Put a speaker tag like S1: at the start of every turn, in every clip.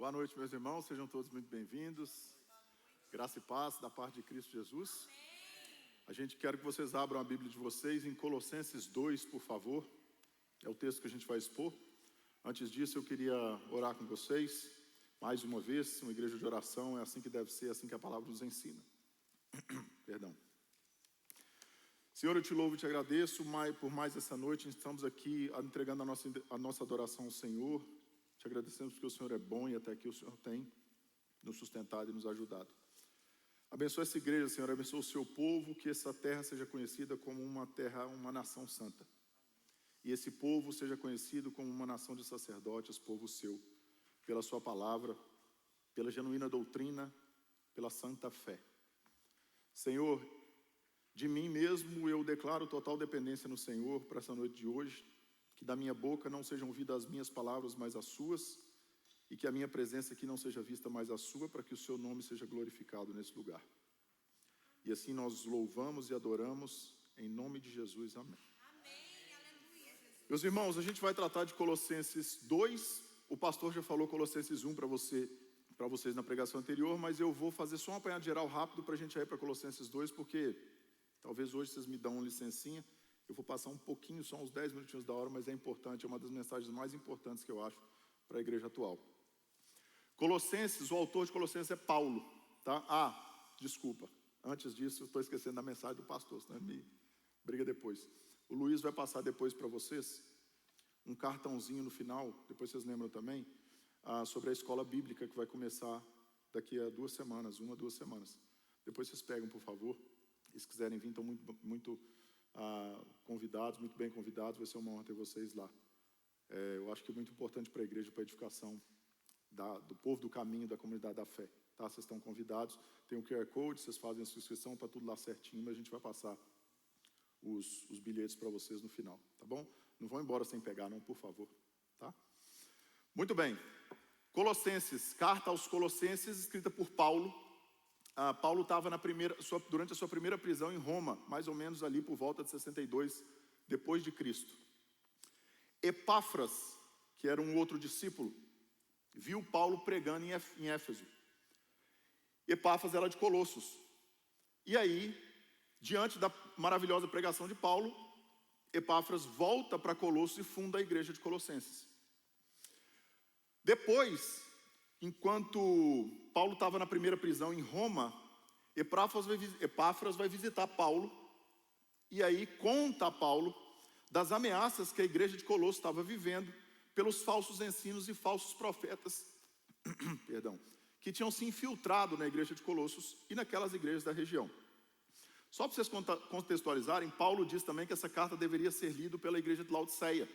S1: Boa noite, meus irmãos, sejam todos muito bem-vindos. Graça e paz da parte de Cristo Jesus. A gente quer que vocês abram a Bíblia de vocês em Colossenses 2, por favor. É o texto que a gente vai expor. Antes disso, eu queria orar com vocês. Mais uma vez, uma igreja de oração é assim que deve ser, é assim que a palavra nos ensina. Perdão. Senhor, eu te louvo e te agradeço por mais essa noite. Estamos aqui entregando a nossa adoração ao Senhor. Te agradecemos porque o Senhor é bom e até aqui o Senhor tem nos sustentado e nos ajudado. Abençoa essa igreja, Senhor, abençoa o seu povo, que essa terra seja conhecida como uma terra, uma nação santa. E esse povo seja conhecido como uma nação de sacerdotes, povo seu, pela sua palavra, pela genuína doutrina, pela santa fé. Senhor, de mim mesmo eu declaro total dependência no Senhor para essa noite de hoje. Que da minha boca não sejam ouvidas as minhas palavras, mas as suas, e que a minha presença aqui não seja vista, mais a sua, para que o seu nome seja glorificado nesse lugar. E assim nós louvamos e adoramos, em nome de Jesus, amém.
S2: Amém, aleluia, Jesus.
S1: Meus irmãos, a gente vai tratar de Colossenses 2, o pastor já falou Colossenses 1 para vocês na pregação anterior, mas eu vou fazer só um apanhado geral rápido para a gente ir para Colossenses 2, porque talvez hoje vocês me dão uma licencinha. Eu vou passar um pouquinho, só uns 10 minutinhos da hora, mas é importante, é uma das mensagens mais importantes que eu acho para a igreja atual. Colossenses, o autor de Colossenses é Paulo, tá? Desculpa, antes disso eu estou esquecendo da mensagem do pastor, senão me briga depois. O Luiz vai passar depois para vocês um cartãozinho no final, depois vocês lembram também, sobre a escola bíblica que vai começar daqui a 2 semanas, 2 semanas. Depois vocês pegam, por favor, e se quiserem vir, estão muito convidados, muito bem convidados, vai ser uma honra ter vocês lá. Eu acho que é muito importante para a igreja, para a edificação do povo do caminho, da comunidade da fé. Tá? Vocês estão convidados, tem o QR Code, vocês fazem a sua inscrição, está tudo lá certinho, mas a gente vai passar os bilhetes para vocês no final, tá bom? Não vão embora sem pegar não, por favor, tá? Muito bem, Colossenses, carta aos Colossenses, escrita por Paulo. Paulo estava durante a sua primeira prisão em Roma, mais ou menos ali por volta de 62 depois de Cristo. Epáfras, que era um outro discípulo, viu Paulo pregando em Éfeso. Epáfras era de Colossos. E aí, diante da maravilhosa pregação de Paulo, Epáfras volta para Colossos e funda a igreja de Colossenses. Depois, enquanto Paulo estava na primeira prisão em Roma, Epáfras vai visitar Paulo, e aí conta a Paulo das ameaças que a igreja de Colossos estava vivendo pelos falsos ensinos e falsos profetas, que tinham se infiltrado na igreja de Colossos e naquelas igrejas da região. Só para vocês contextualizarem, Paulo diz também que essa carta deveria ser lida pela igreja de Laodiceia.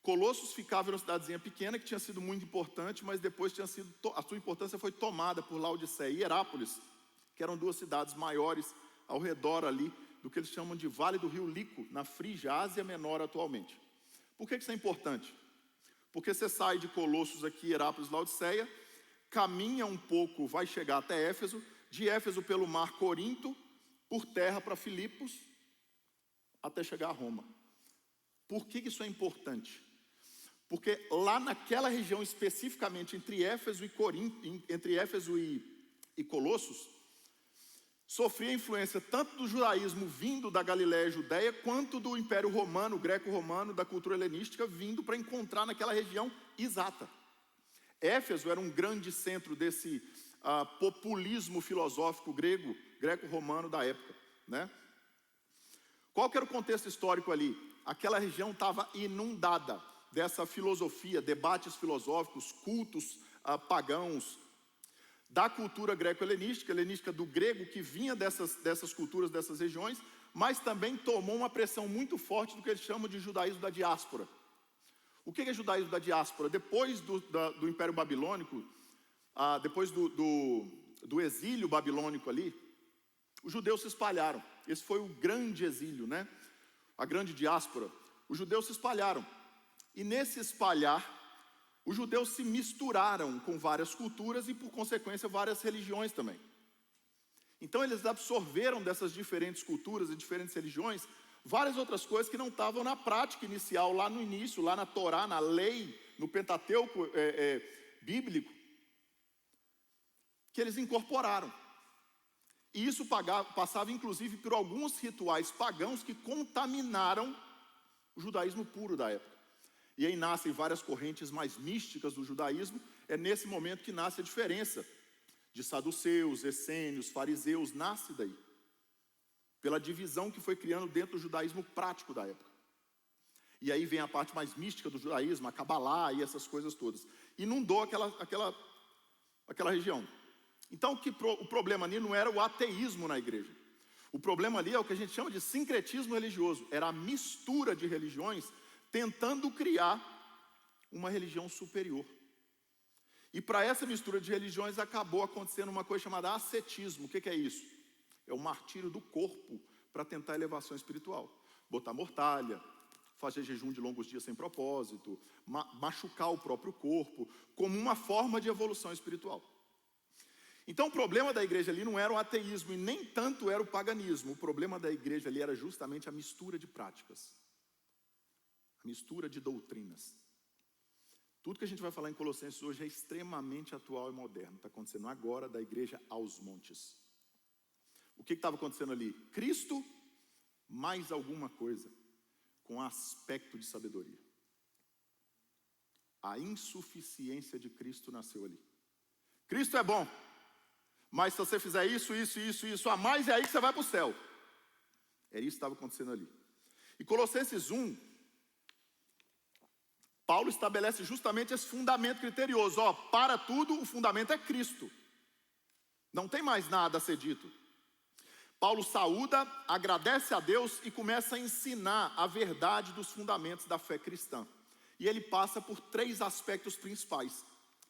S1: Colossos ficava em uma cidadezinha pequena que tinha sido muito importante, mas depois a sua importância foi tomada por Laodiceia e Herápolis, que eram 2 cidades maiores ao redor ali do que eles chamam de Vale do Rio Lico, na Frígia, Ásia Menor atualmente. Por que isso é importante? Porque você sai de Colossos aqui, Herápolis, Laodiceia, caminha um pouco, vai chegar até Éfeso, de Éfeso pelo mar Corinto, por terra para Filipos, até chegar a Roma. Por que isso é importante? Porque lá naquela região especificamente entre Éfeso e Colossos, sofria influência tanto do judaísmo vindo da Galiléia e Judéia, quanto do Império Romano, greco-romano, da cultura helenística, vindo para encontrar naquela região exata. Éfeso era um grande centro desse populismo filosófico greco-romano da época, né? Qual que era o contexto histórico ali? Aquela região estava inundada dessa filosofia, debates filosóficos, cultos pagãos, da cultura greco-helenística do grego, que vinha dessas culturas, dessas regiões, mas também tomou uma pressão muito forte do que eles chamam de judaísmo da diáspora. O que é judaísmo da diáspora? Depois do Império Babilônico, depois do exílio babilônico ali, os judeus se espalharam. Esse foi o grande exílio, né? A grande diáspora. Os judeus se espalharam. E nesse espalhar, os judeus se misturaram com várias culturas e, por consequência, várias religiões também. Então eles absorveram dessas diferentes culturas e diferentes religiões várias outras coisas que não estavam na prática inicial, lá no início, lá na Torá, na lei, no Pentateuco bíblico que eles incorporaram. E isso passava inclusive por alguns rituais pagãos que contaminaram o judaísmo puro da época. E aí nascem várias correntes mais místicas do judaísmo. É nesse momento que nasce a diferença de saduceus, essênios, fariseus, nasce daí. Pela divisão que foi criando dentro do judaísmo prático da época. E aí vem a parte mais mística do judaísmo, a Cabalá e essas coisas todas. Inundou aquela região. Então o problema ali não era o ateísmo na igreja. O problema ali é o que a gente chama de sincretismo religioso. Era a mistura de religiões tentando criar uma religião superior. E para essa mistura de religiões acabou acontecendo uma coisa chamada ascetismo. O que é isso? É o martírio do corpo para tentar elevação espiritual. Botar mortalha, fazer jejum de longos dias sem propósito, machucar o próprio corpo, como uma forma de evolução espiritual. Então o problema da igreja ali não era o ateísmo e nem tanto era o paganismo. O problema da igreja ali era justamente a mistura de práticas. A mistura de doutrinas. Tudo que a gente vai falar em Colossenses hoje é extremamente atual e moderno. Está acontecendo agora da igreja aos montes. O que estava acontecendo ali? Cristo mais alguma coisa com aspecto de sabedoria. A insuficiência de Cristo nasceu ali. Cristo é bom, mas se você fizer isso a mais, é aí que você vai para o céu. É isso que estava acontecendo ali. E Colossenses 1, Paulo estabelece justamente esse fundamento criterioso. Para tudo, o fundamento é Cristo. Não tem mais nada a ser dito. Paulo saúda, agradece a Deus e começa a ensinar a verdade dos fundamentos da fé cristã. E ele passa por 3 aspectos principais.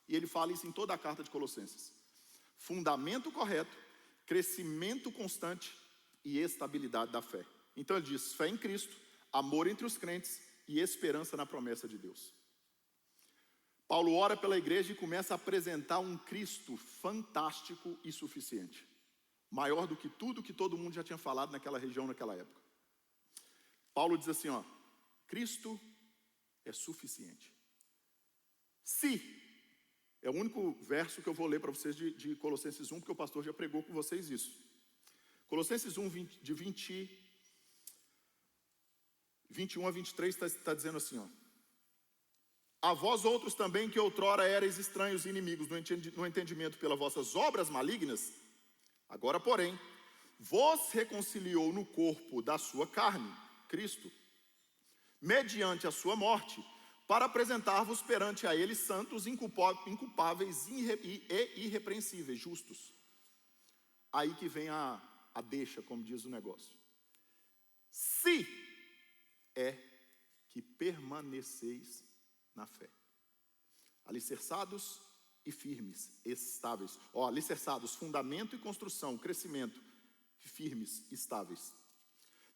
S1: E ele fala isso em toda a carta de Colossenses. Fundamento correto, crescimento constante e estabilidade da fé. Então ele diz, fé em Cristo, amor entre os crentes e esperança na promessa de Deus. Paulo ora pela igreja e começa a apresentar um Cristo fantástico e suficiente. Maior do que tudo que todo mundo já tinha falado naquela região, naquela época. Paulo diz assim, Cristo é suficiente. Se, é o único verso que eu vou ler para vocês de Colossenses 1, porque o pastor já pregou com vocês isso. Colossenses 1, de 21 a 23 está dizendo assim, a vós outros também que outrora erais estranhos e inimigos no entendimento pelas vossas obras malignas, agora, porém, vos reconciliou no corpo da sua carne, Cristo, mediante a sua morte, para apresentar-vos perante a ele santos, inculpáveis e irrepreensíveis, justos. Aí que vem a deixa, como diz o negócio. Se é que permaneceis na fé, alicerçados e firmes, estáveis. Alicerçados, fundamento e construção, crescimento, firmes, estáveis.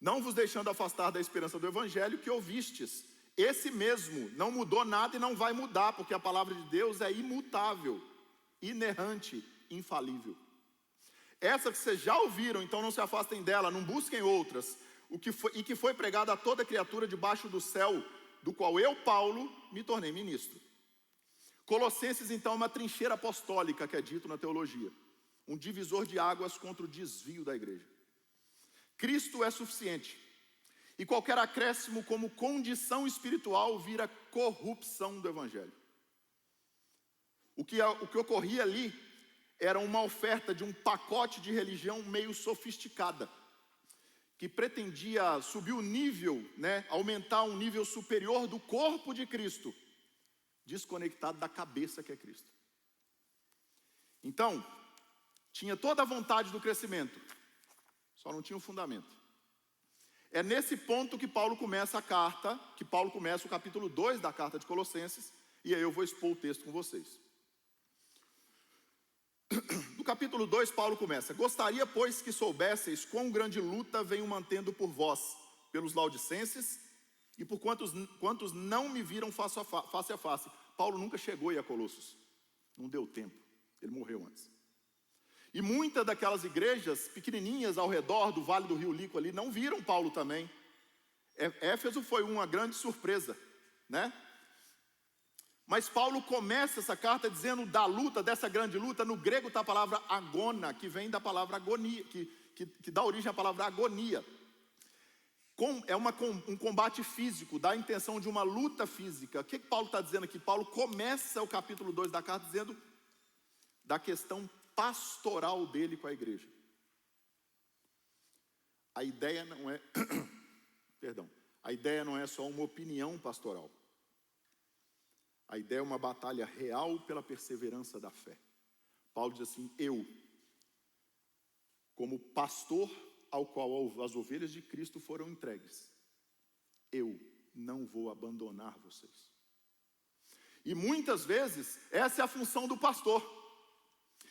S1: Não vos deixando afastar da esperança do evangelho que ouvistes. Esse mesmo não mudou nada e não vai mudar, porque a palavra de Deus é imutável, inerrante, infalível. Essa que vocês já ouviram, então não se afastem dela, não busquem outras. Que foi pregada a toda criatura debaixo do céu, do qual eu, Paulo, me tornei ministro. Colossenses, então, é uma trincheira apostólica, que é dito na teologia. Um divisor de águas contra o desvio da igreja. Cristo é suficiente. E qualquer acréscimo como condição espiritual vira corrupção do evangelho. O que ocorria ali era uma oferta de um pacote de religião meio sofisticada, que pretendia subir o nível, aumentar um nível superior do corpo de Cristo, desconectado da cabeça que é Cristo. Então, tinha toda a vontade do crescimento, só não tinha o fundamento. É nesse ponto que Paulo começa a carta, que Paulo começa o capítulo 2 da carta de Colossenses, e aí eu vou expor o texto com vocês. No capítulo 2, Paulo começa: gostaria, pois, que soubesseis quão grande luta venho mantendo por vós, pelos laudicenses, e por quantos não me viram face a face. Paulo nunca chegou a Colossos, não deu tempo, ele morreu antes. E muitas daquelas igrejas pequenininhas ao redor do Vale do Rio Lico ali não viram Paulo também. Éfeso foi uma grande surpresa, Mas Paulo começa essa carta dizendo da luta, dessa grande luta. No grego está a palavra agona, que vem da palavra agonia, que dá origem à palavra agonia. É um combate físico, dá a intenção de uma luta física. O que Paulo está dizendo aqui? Paulo começa o capítulo 2 da carta dizendo da questão pastoral dele com a igreja. A ideia não é, a ideia não é só uma opinião pastoral. A ideia é uma batalha real pela perseverança da fé. Paulo diz assim: eu, como pastor ao qual as ovelhas de Cristo foram entregues, eu não vou abandonar vocês. E muitas vezes, essa é a função do pastor.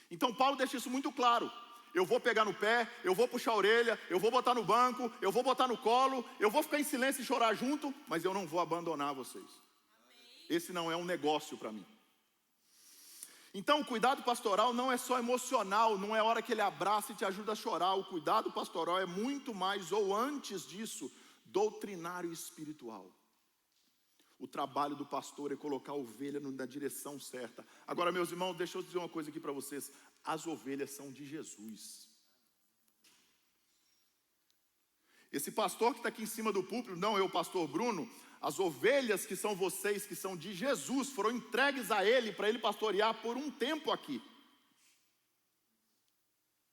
S1: Então Paulo deixa isso muito claro. Eu vou pegar no pé, eu vou puxar a orelha, eu vou botar no banco, eu vou botar no colo, eu vou ficar em silêncio e chorar junto, mas eu não vou abandonar vocês. Esse não é um negócio para mim. Então o cuidado pastoral não é só emocional, não é hora que ele abraça e te ajuda a chorar. O cuidado pastoral é muito mais, ou antes disso, doutrinário e espiritual. O trabalho do pastor é colocar a ovelha na direção certa. Agora, meus irmãos, deixa eu dizer uma coisa aqui para vocês. As ovelhas são de Jesus. Esse pastor que está aqui em cima do púlpito, não é o pastor Bruno. As ovelhas que são vocês, que são de Jesus, foram entregues a Ele, para Ele pastorear por um tempo aqui.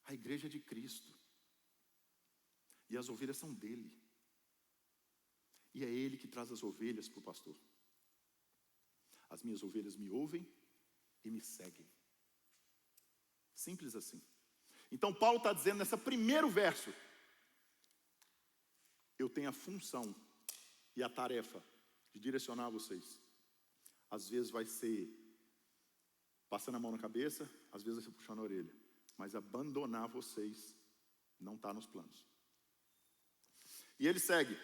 S1: A igreja é de Cristo. E as ovelhas são dele. E é Ele que traz as ovelhas para o pastor. As minhas ovelhas me ouvem e me seguem. Simples assim. Então Paulo está dizendo nesse primeiro verso: eu tenho a função e a tarefa de direcionar vocês. Às vezes vai ser passando a mão na cabeça, às vezes vai ser puxando a orelha. Mas abandonar vocês não está nos planos. E ele segue: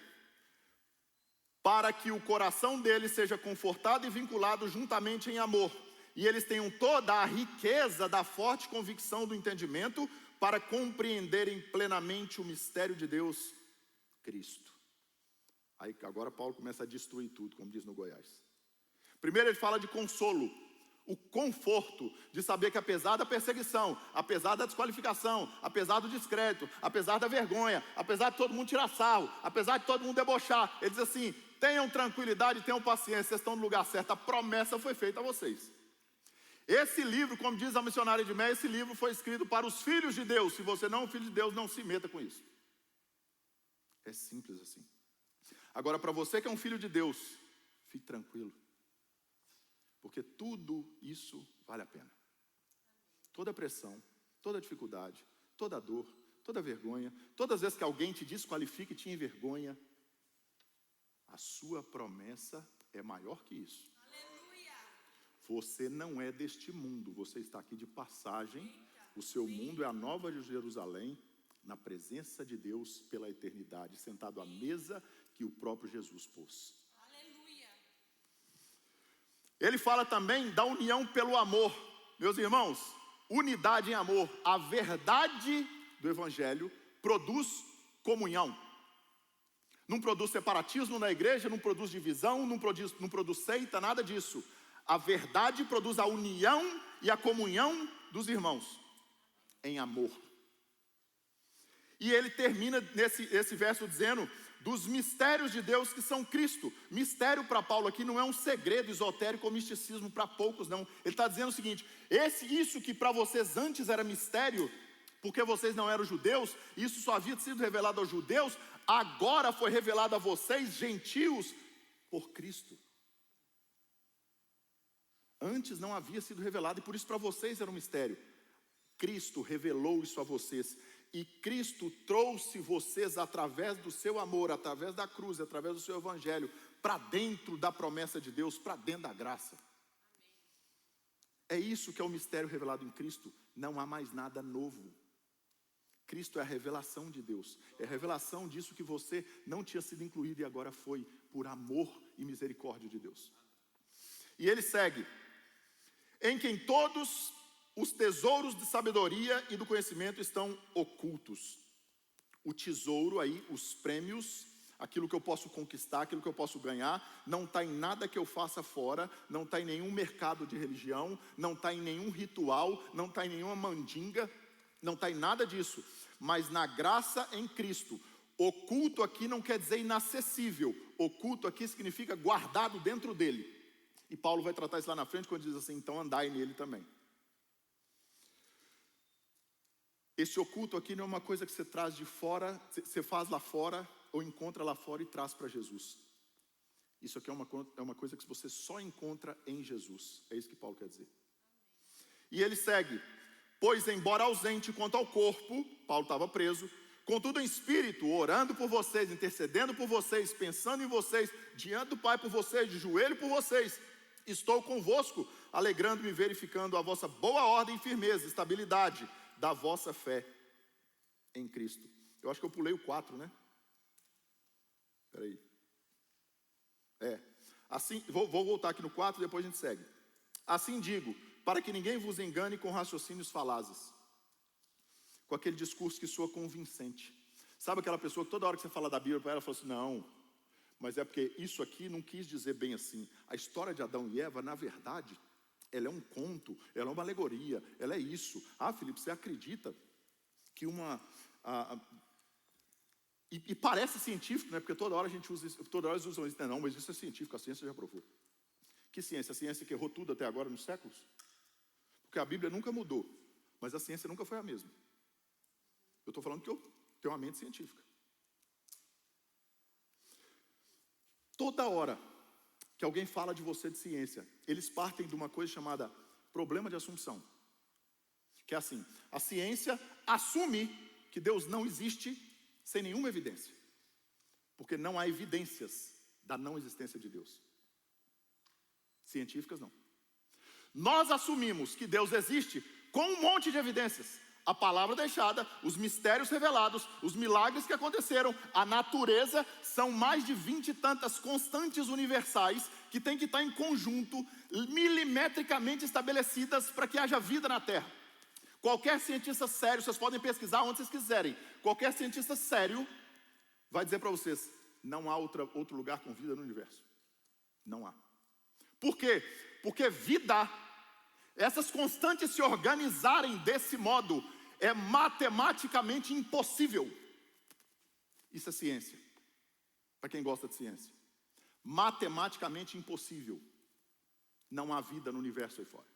S1: para que o coração deles seja confortado e vinculado juntamente em amor, e eles tenham toda a riqueza da forte convicção do entendimento, para compreenderem plenamente o mistério de Deus, Cristo. Aí agora Paulo começa a destruir tudo, como diz no Goiás. Primeiro ele fala de consolo, o conforto de saber que apesar da perseguição, apesar da desqualificação, apesar do descrédito, apesar da vergonha, apesar de todo mundo tirar sarro, apesar de todo mundo debochar, ele diz assim: tenham tranquilidade, tenham paciência, vocês estão no lugar certo, a promessa foi feita a vocês. Esse livro, como diz a missionária de Mé, esse livro foi escrito para os filhos de Deus. Se você não é um filho de Deus, não se meta com isso. É simples assim. Agora, para você que é um filho de Deus, fique tranquilo, porque tudo isso vale a pena. Toda pressão, toda dificuldade, toda dor, toda vergonha, todas as vezes que alguém te desqualifica e te envergonha, a sua promessa é maior que isso.
S2: Aleluia.
S1: Você não é deste mundo, você está aqui de passagem. O seu mundo é a nova Jerusalém, na presença de Deus pela eternidade, sentado à mesa que o próprio Jesus pôs.
S2: Aleluia.
S1: Ele fala também da união pelo amor. Meus irmãos, unidade em amor. A verdade do Evangelho produz comunhão. Não produz separatismo na igreja, não produz divisão, não produz seita, nada disso. A verdade produz a união e a comunhão dos irmãos em amor. E ele termina esse verso dizendo dos mistérios de Deus que são Cristo. Mistério para Paulo aqui não é um segredo esotérico ou misticismo para poucos, não. Ele está dizendo o seguinte: isso que para vocês antes era mistério, porque vocês não eram judeus, isso só havia sido revelado aos judeus, agora foi revelado a vocês, gentios, por Cristo. Antes não havia sido revelado, e por isso para vocês era um mistério. Cristo revelou isso a vocês. E Cristo trouxe vocês através do seu amor, através da cruz, através do seu evangelho, para dentro da promessa de Deus, para dentro da graça. É isso que é o mistério revelado em Cristo. Não há mais nada novo. Cristo é a revelação de Deus. É a revelação disso que você não tinha sido incluído e agora foi, por amor e misericórdia de Deus. E ele segue: em quem todos os tesouros de sabedoria e do conhecimento estão ocultos. O tesouro aí, os prêmios, aquilo que eu posso conquistar, aquilo que eu posso ganhar, não está em nada que eu faça fora, não está em nenhum mercado de religião, não está em nenhum ritual, não está em nenhuma mandinga, não está em nada disso, mas na graça em Cristo. Oculto aqui não quer dizer inacessível, oculto aqui significa guardado dentro dele. E Paulo vai tratar isso lá na frente quando diz assim, então andai nele também. Esse oculto aqui não é uma coisa que você traz de fora, você faz lá fora, ou encontra lá fora e traz para Jesus. Isso aqui é uma coisa que você só encontra em Jesus. É isso que Paulo quer dizer. E ele segue, pois embora ausente quanto ao corpo, Paulo estava preso, contudo em espírito, orando por vocês, intercedendo por vocês, pensando em vocês, diante do Pai por vocês, de joelho por vocês, estou convosco, alegrando-me e verificando a vossa boa ordem e firmeza, estabilidade da vossa fé em Cristo. Eu acho que eu pulei o 4, né? Espera aí. Assim, vou voltar aqui no 4, depois a gente segue. Assim digo, para que ninguém vos engane com raciocínios falazes, com aquele discurso que soa convincente. Sabe aquela pessoa que toda hora que você fala da Bíblia para ela, fala assim, não, mas é porque isso aqui não quis dizer bem assim. A história de Adão e Eva, na verdade, ela é um conto, ela é uma alegoria, ela é isso. Ah, Felipe, você acredita que e parece científico, né? Porque toda hora a gente usa isso, toda hora eles usam isso. Não, mas isso é científico, a ciência já provou. Que ciência? A ciência que errou tudo até agora nos séculos? Porque a Bíblia nunca mudou, mas a ciência nunca foi a mesma. Eu estou falando que eu tenho uma mente científica. Toda hora que alguém fala de você de ciência, eles partem de uma coisa chamada problema de assunção. Que é assim, a ciência assume que Deus não existe sem nenhuma evidência. Porque não há evidências da não existência de Deus. Científicas não. Nós assumimos que Deus existe com um monte de evidências. A palavra deixada, os mistérios revelados, os milagres que aconteceram, a natureza, são mais de 20 e tantas constantes universais que tem que estar em conjunto, milimetricamente estabelecidas para que haja vida na Terra. Qualquer cientista sério, vocês podem pesquisar onde vocês quiserem, qualquer cientista sério vai dizer para vocês, não há outro lugar com vida no universo. Não há. Por quê? Porque vida, essas constantes se organizarem desse modo, é matematicamente impossível. Isso é ciência, para quem gosta de ciência. Matematicamente impossível. Não há vida no universo aí fora.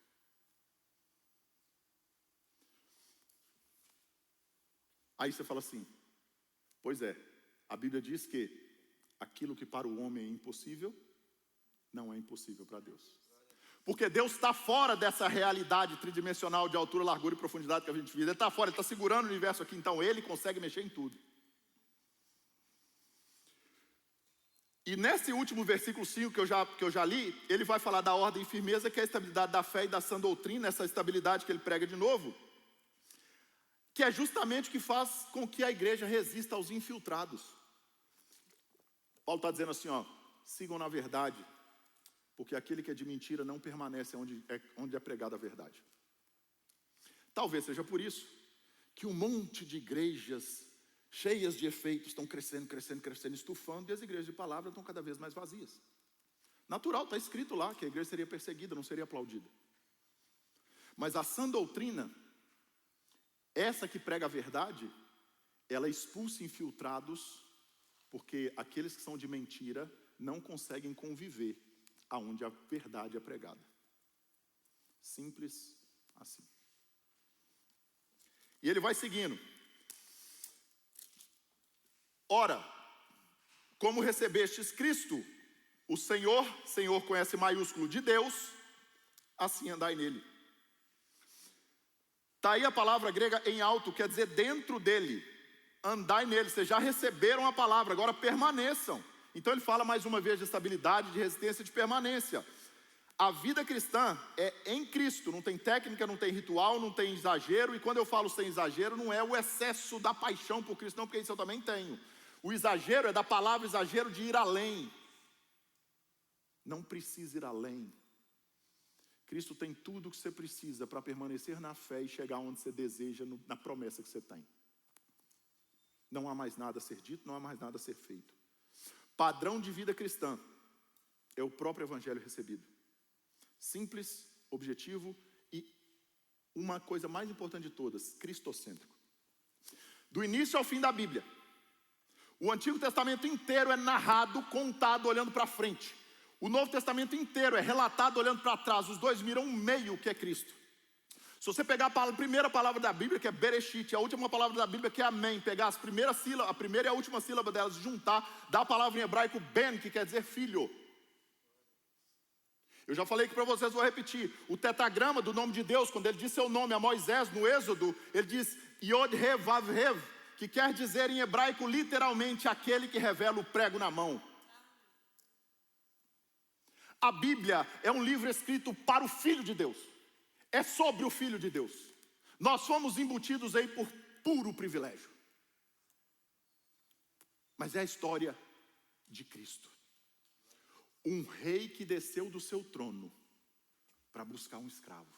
S1: Aí você fala assim, pois é, a Bíblia diz que aquilo que para o homem é impossível, não é impossível para Deus. Porque Deus está fora dessa realidade tridimensional de altura, largura e profundidade que a gente vive. Ele está fora, Ele está segurando o universo aqui, então Ele consegue mexer em tudo. E nesse último versículo 5 que eu já li, ele vai falar da ordem e firmeza, que é a estabilidade da fé e da sã doutrina, essa estabilidade que ele prega de novo, que é justamente o que faz com que a igreja resista aos infiltrados. Paulo está dizendo assim, sigam na verdade, porque aquele que é de mentira não permanece onde é pregada a verdade. Talvez seja por isso que um monte de igrejas cheias de efeitos estão crescendo, estufando, e as igrejas de palavra estão cada vez mais vazias. Natural, está escrito lá que a igreja seria perseguida, não seria aplaudida. Mas a sã doutrina, essa que prega a verdade, ela expulsa infiltrados, porque aqueles que são de mentira não conseguem conviver aonde a verdade é pregada. Simples assim. E ele vai seguindo. Ora, como recebestes Cristo, o Senhor com S maiúsculo de Deus, assim andai nele. Está aí a palavra grega em alto, quer dizer dentro dele. Andai nele, vocês já receberam a palavra, agora permaneçam. Então ele fala mais uma vez de estabilidade, de resistência, de permanência. A vida cristã é em Cristo, não tem técnica, não tem ritual, não tem exagero. E quando eu falo sem exagero, não é o excesso da paixão por Cristo, não, porque isso eu também tenho. O exagero é da palavra exagero de ir além. Não precisa ir além. Cristo tem tudo o que você precisa para permanecer na fé e chegar onde você deseja, na promessa que você tem. Não há mais nada a ser dito, não há mais nada a ser feito. Padrão de vida cristã é o próprio evangelho recebido. Simples, objetivo e uma coisa mais importante de todas, cristocêntrico. Do início ao fim da Bíblia, o Antigo Testamento inteiro é narrado, contado, olhando para frente. O Novo Testamento inteiro é relatado, olhando para trás. Os dois miram um meio, que é Cristo. Se você pegar a primeira palavra da Bíblia, que é Bereshit, a última palavra da Bíblia, que é Amém, pegar as primeiras sílabas, a primeira e a última sílaba delas, juntar, dá a palavra em hebraico Ben, que quer dizer filho. Eu já falei aqui para vocês, vou repetir. O tetragrama do nome de Deus, quando ele diz seu nome a Moisés no Êxodo, ele diz Yod-He Vav-He, que quer dizer em hebraico literalmente aquele que revela o prego na mão. A Bíblia é um livro escrito para o Filho de Deus. É sobre o Filho de Deus. Nós fomos embutidos aí por puro privilégio. Mas é a história de Cristo. Um rei que desceu do seu trono para buscar um escravo.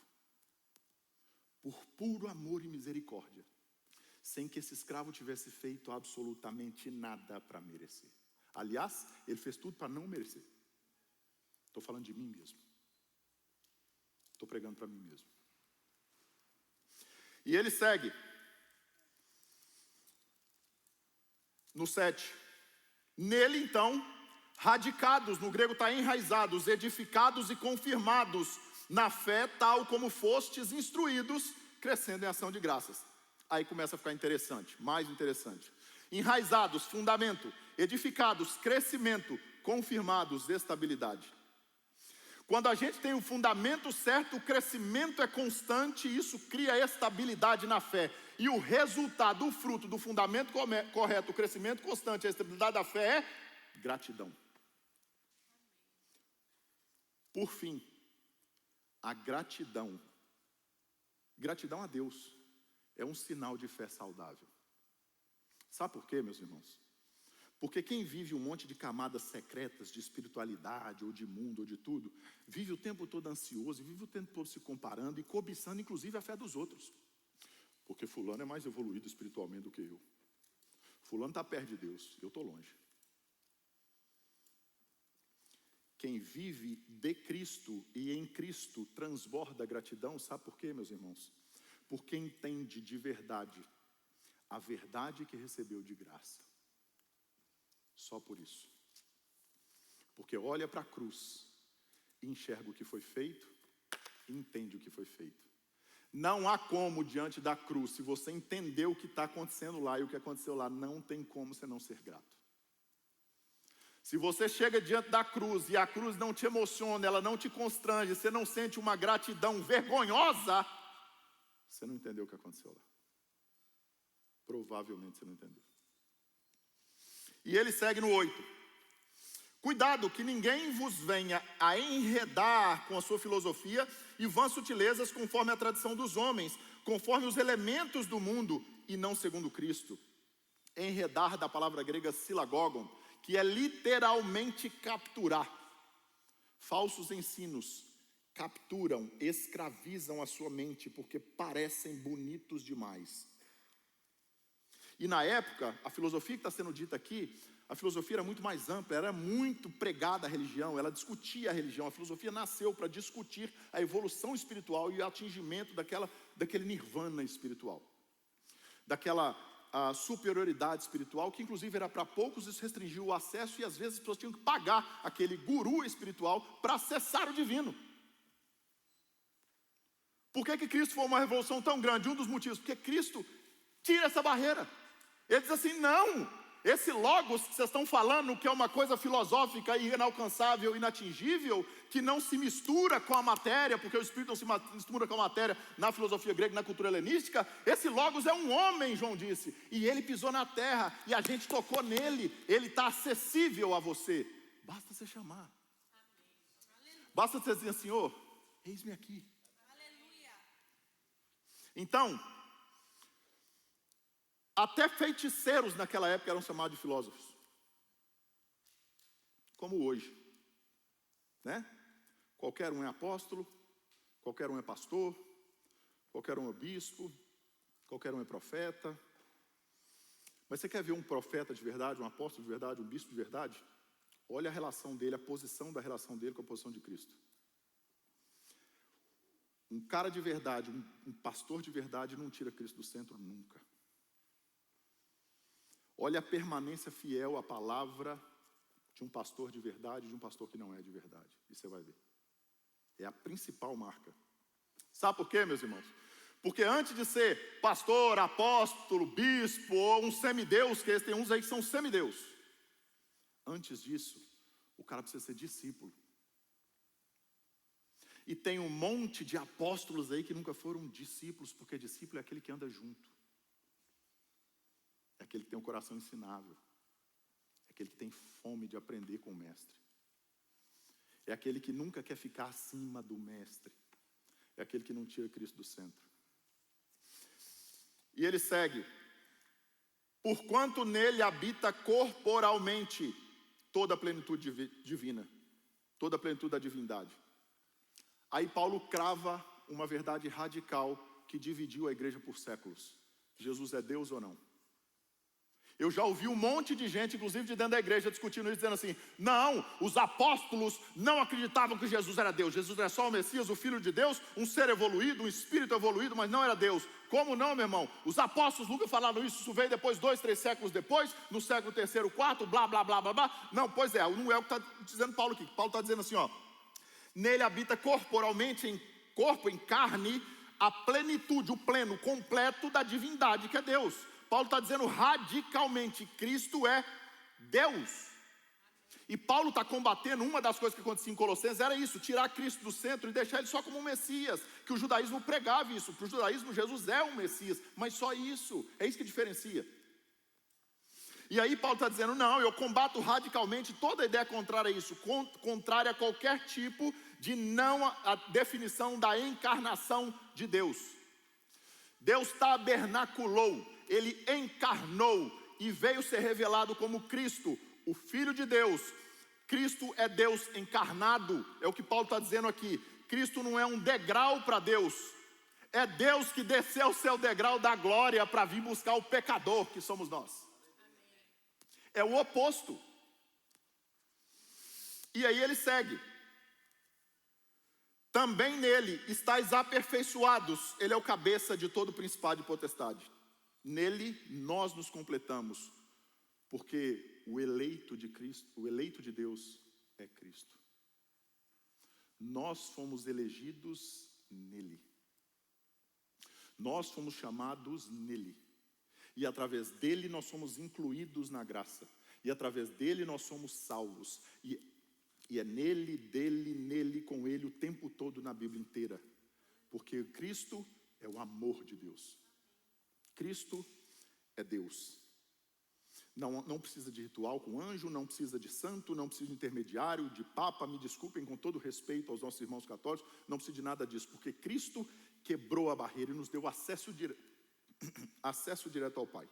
S1: Por puro amor e misericórdia. Sem que esse escravo tivesse feito absolutamente nada para merecer. Aliás, ele fez tudo para não merecer. Estou falando de mim mesmo. Estou pregando para mim mesmo. E ele segue. No 7. Nele, então, radicados, no grego está enraizados, edificados e confirmados na fé, tal como fostes instruídos, crescendo em ação de graças. Aí começa a ficar interessante, mais interessante. Enraizados, fundamento. Edificados, crescimento. Confirmados, estabilidade. Quando a gente tem o fundamento certo, o crescimento é constante e isso cria estabilidade na fé. E o resultado, o fruto do fundamento correto, o crescimento constante, a estabilidade da fé é gratidão. Por fim, a gratidão. Gratidão a Deus é um sinal de fé saudável. Sabe por quê, meus irmãos? Porque quem vive um monte de camadas secretas de espiritualidade, ou de mundo, ou de tudo, vive o tempo todo ansioso, vive o tempo todo se comparando e cobiçando, inclusive, a fé dos outros. Porque fulano é mais evoluído espiritualmente do que eu. Fulano está perto de Deus, eu estou longe. Quem vive de Cristo e em Cristo transborda gratidão, sabe por quê, meus irmãos? Porque entende de verdade a verdade que recebeu de graça. Só por isso. Porque olha para a cruz, enxerga o que foi feito, e entende o que foi feito. Não há como diante da cruz, se você entender o que está acontecendo lá e o que aconteceu lá, não tem como você não ser grato. Se você chega diante da cruz e a cruz não te emociona, ela não te constrange, você não sente uma gratidão vergonhosa, você não entendeu o que aconteceu lá. Provavelmente você não entendeu. E ele segue no 8. Cuidado que ninguém vos venha a enredar com a sua filosofia e vãs sutilezas conforme a tradição dos homens, conforme os elementos do mundo e não segundo Cristo. Enredar da palavra grega silagogon, que é literalmente capturar. Falsos ensinos capturam, escravizam a sua mente porque parecem bonitos demais. E na época, a filosofia que está sendo dita aqui, a filosofia era muito mais ampla, era muito pregada à religião, ela discutia a religião. A filosofia nasceu para discutir a evolução espiritual e o atingimento daquele nirvana espiritual. Daquela superioridade espiritual, que inclusive era para poucos, isso restringiu o acesso e às vezes as pessoas tinham que pagar aquele guru espiritual para acessar o divino. Por que Cristo foi uma revolução tão grande? Um dos motivos, porque Cristo tira essa barreira. Ele diz assim, não, esse logos que vocês estão falando, que é uma coisa filosófica e inalcançável, inatingível, que não se mistura com a matéria, porque o Espírito não se mistura com a matéria na filosofia grega, na cultura helenística, esse logos é um homem, João disse, e ele pisou na terra, e a gente tocou nele, ele está acessível a você, basta você chamar. Basta você dizer, Senhor, eis-me aqui. Então, até feiticeiros naquela época eram chamados de filósofos. Como hoje. Né? Qualquer um é apóstolo, qualquer um é pastor, qualquer um é bispo, qualquer um é profeta. Mas você quer ver um profeta de verdade, um apóstolo de verdade, um bispo de verdade? Olha a relação dele, a posição da relação dele com a posição de Cristo. Um cara de verdade, um pastor de verdade não tira Cristo do centro nunca. Olha a permanência fiel à palavra de um pastor de verdade e de um pastor que não é de verdade. E você vai ver. É a principal marca. Sabe por quê, meus irmãos? Porque antes de ser pastor, apóstolo, bispo ou um semideus, que tem uns aí que são semideus. Antes disso, o cara precisa ser discípulo. E tem um monte de apóstolos aí que nunca foram discípulos, porque discípulo é aquele que anda junto. É aquele que tem um coração ensinável. É aquele que tem fome de aprender com o mestre. É aquele que nunca quer ficar acima do mestre. É aquele que não tira Cristo do centro. E ele segue. Porquanto nele habita corporalmente toda a plenitude divina. Toda a plenitude da divindade. Aí Paulo crava uma verdade radical que dividiu a igreja por séculos. Jesus é Deus ou não? Eu já ouvi um monte de gente, inclusive de dentro da igreja, discutindo isso, dizendo assim: não, os apóstolos não acreditavam que Jesus era Deus. Jesus era só o Messias, o Filho de Deus, um ser evoluído, um espírito evoluído, mas não era Deus. Como não, meu irmão? Os apóstolos nunca falaram isso veio depois, 2, 3 séculos depois, no século 3º, 4, blá, blá, blá, blá, blá. Não, pois é, não é o que está dizendo Paulo aqui. Paulo está dizendo assim, ó. Nele habita corporalmente, em corpo, em carne, a plenitude, o pleno, o completo da divindade que é Deus. Paulo está dizendo radicalmente, Cristo é Deus. E Paulo está combatendo, uma das coisas que acontecia em Colossenses era isso, tirar Cristo do centro e deixar ele só como um Messias, que o judaísmo pregava isso. Para o judaísmo Jesus é um Messias, mas só isso, é isso que diferencia. E aí Paulo está dizendo, não, eu combato radicalmente toda ideia contrária a isso, contrária a qualquer tipo de não a definição da encarnação de Deus. Deus tabernaculou, Ele encarnou e veio ser revelado como Cristo, o Filho de Deus. Cristo é Deus encarnado, é o que Paulo está dizendo aqui. Cristo não é um degrau para Deus, é Deus que desceu o seu degrau da glória para vir buscar o pecador que somos nós. É o oposto. E aí ele segue. Também nele estáis aperfeiçoados. Ele é o cabeça de todo principado e potestade. Nele nós nos completamos. Porque o eleito de Cristo, o eleito de Deus é Cristo. Nós fomos elegidos nele. Nós fomos chamados nele. E através dele nós somos incluídos na graça. E através dele nós somos salvos. E é nele, dele, nele, com ele o tempo todo na Bíblia inteira. Porque Cristo é o amor de Deus. Cristo é Deus. Não precisa de ritual com anjo, não precisa de santo, não precisa de intermediário, de papa. Me desculpem com todo respeito aos nossos irmãos católicos. Não precisa de nada disso. Porque Cristo quebrou a barreira e nos deu acesso direto ao Pai.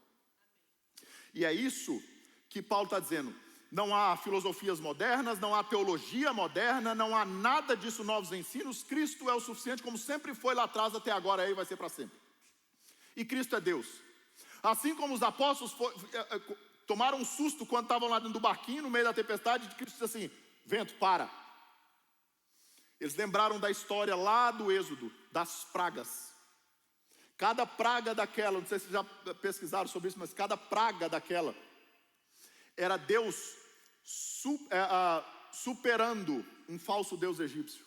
S1: E é isso que Paulo está dizendo. Não há filosofias modernas, não há teologia moderna, não há nada disso, novos ensinos. Cristo é o suficiente, como sempre foi lá atrás, até agora, aí vai ser para sempre. E Cristo é Deus. Assim como os apóstolos tomaram um susto quando estavam lá dentro do barquinho, no meio da tempestade, de Cristo disse assim, vento, para. Eles lembraram da história lá do Êxodo, das pragas. Cada praga daquela, não sei se já pesquisaram sobre isso, mas cada praga daquela era Deus superando um falso deus egípcio.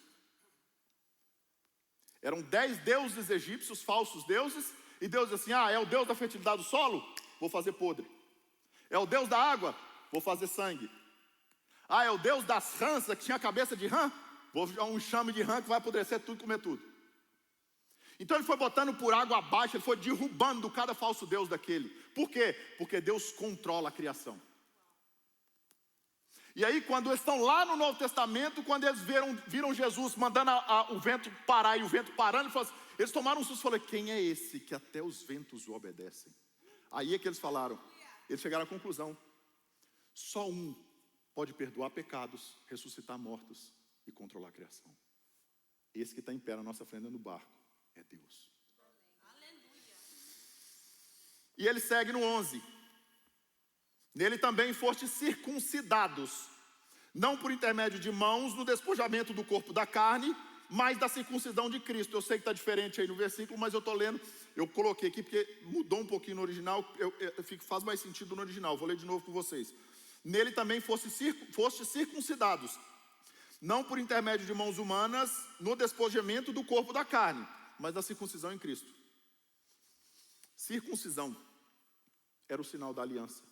S1: Eram 10 deuses egípcios, falsos deuses, e Deus disse assim, é o Deus da fertilidade do solo? Vou fazer podre. É o Deus da água? Vou fazer sangue. É o Deus das rãs, que tinha a cabeça de rã? Vou dar um enxame de rã que vai apodrecer tudo e comer tudo. Então ele foi botando por água abaixo, ele foi derrubando cada falso deus daquele. Por quê? Porque Deus controla a criação. E aí quando eles estão lá no Novo Testamento, quando eles viram Jesus mandando o vento parar e o vento parando, eles tomaram um susto e falaram, quem é esse que até os ventos o obedecem? Aí é que eles falaram, eles chegaram à conclusão, só um pode perdoar pecados, ressuscitar mortos e controlar a criação. Esse que está em pé na nossa frente no barco é Deus.
S2: Aleluia.
S1: E ele segue no 11. Nele também foste circuncidados, não por intermédio de mãos, no despojamento do corpo da carne, mas da circuncisão de Cristo. Eu sei que está diferente aí no versículo, mas eu estou lendo, eu coloquei aqui porque mudou um pouquinho no original, faz mais sentido no original, vou ler de novo com vocês. Nele também foste circuncidados, não por intermédio de mãos humanas, no despojamento do corpo da carne, mas da circuncisão em Cristo. Circuncisão era o sinal da aliança.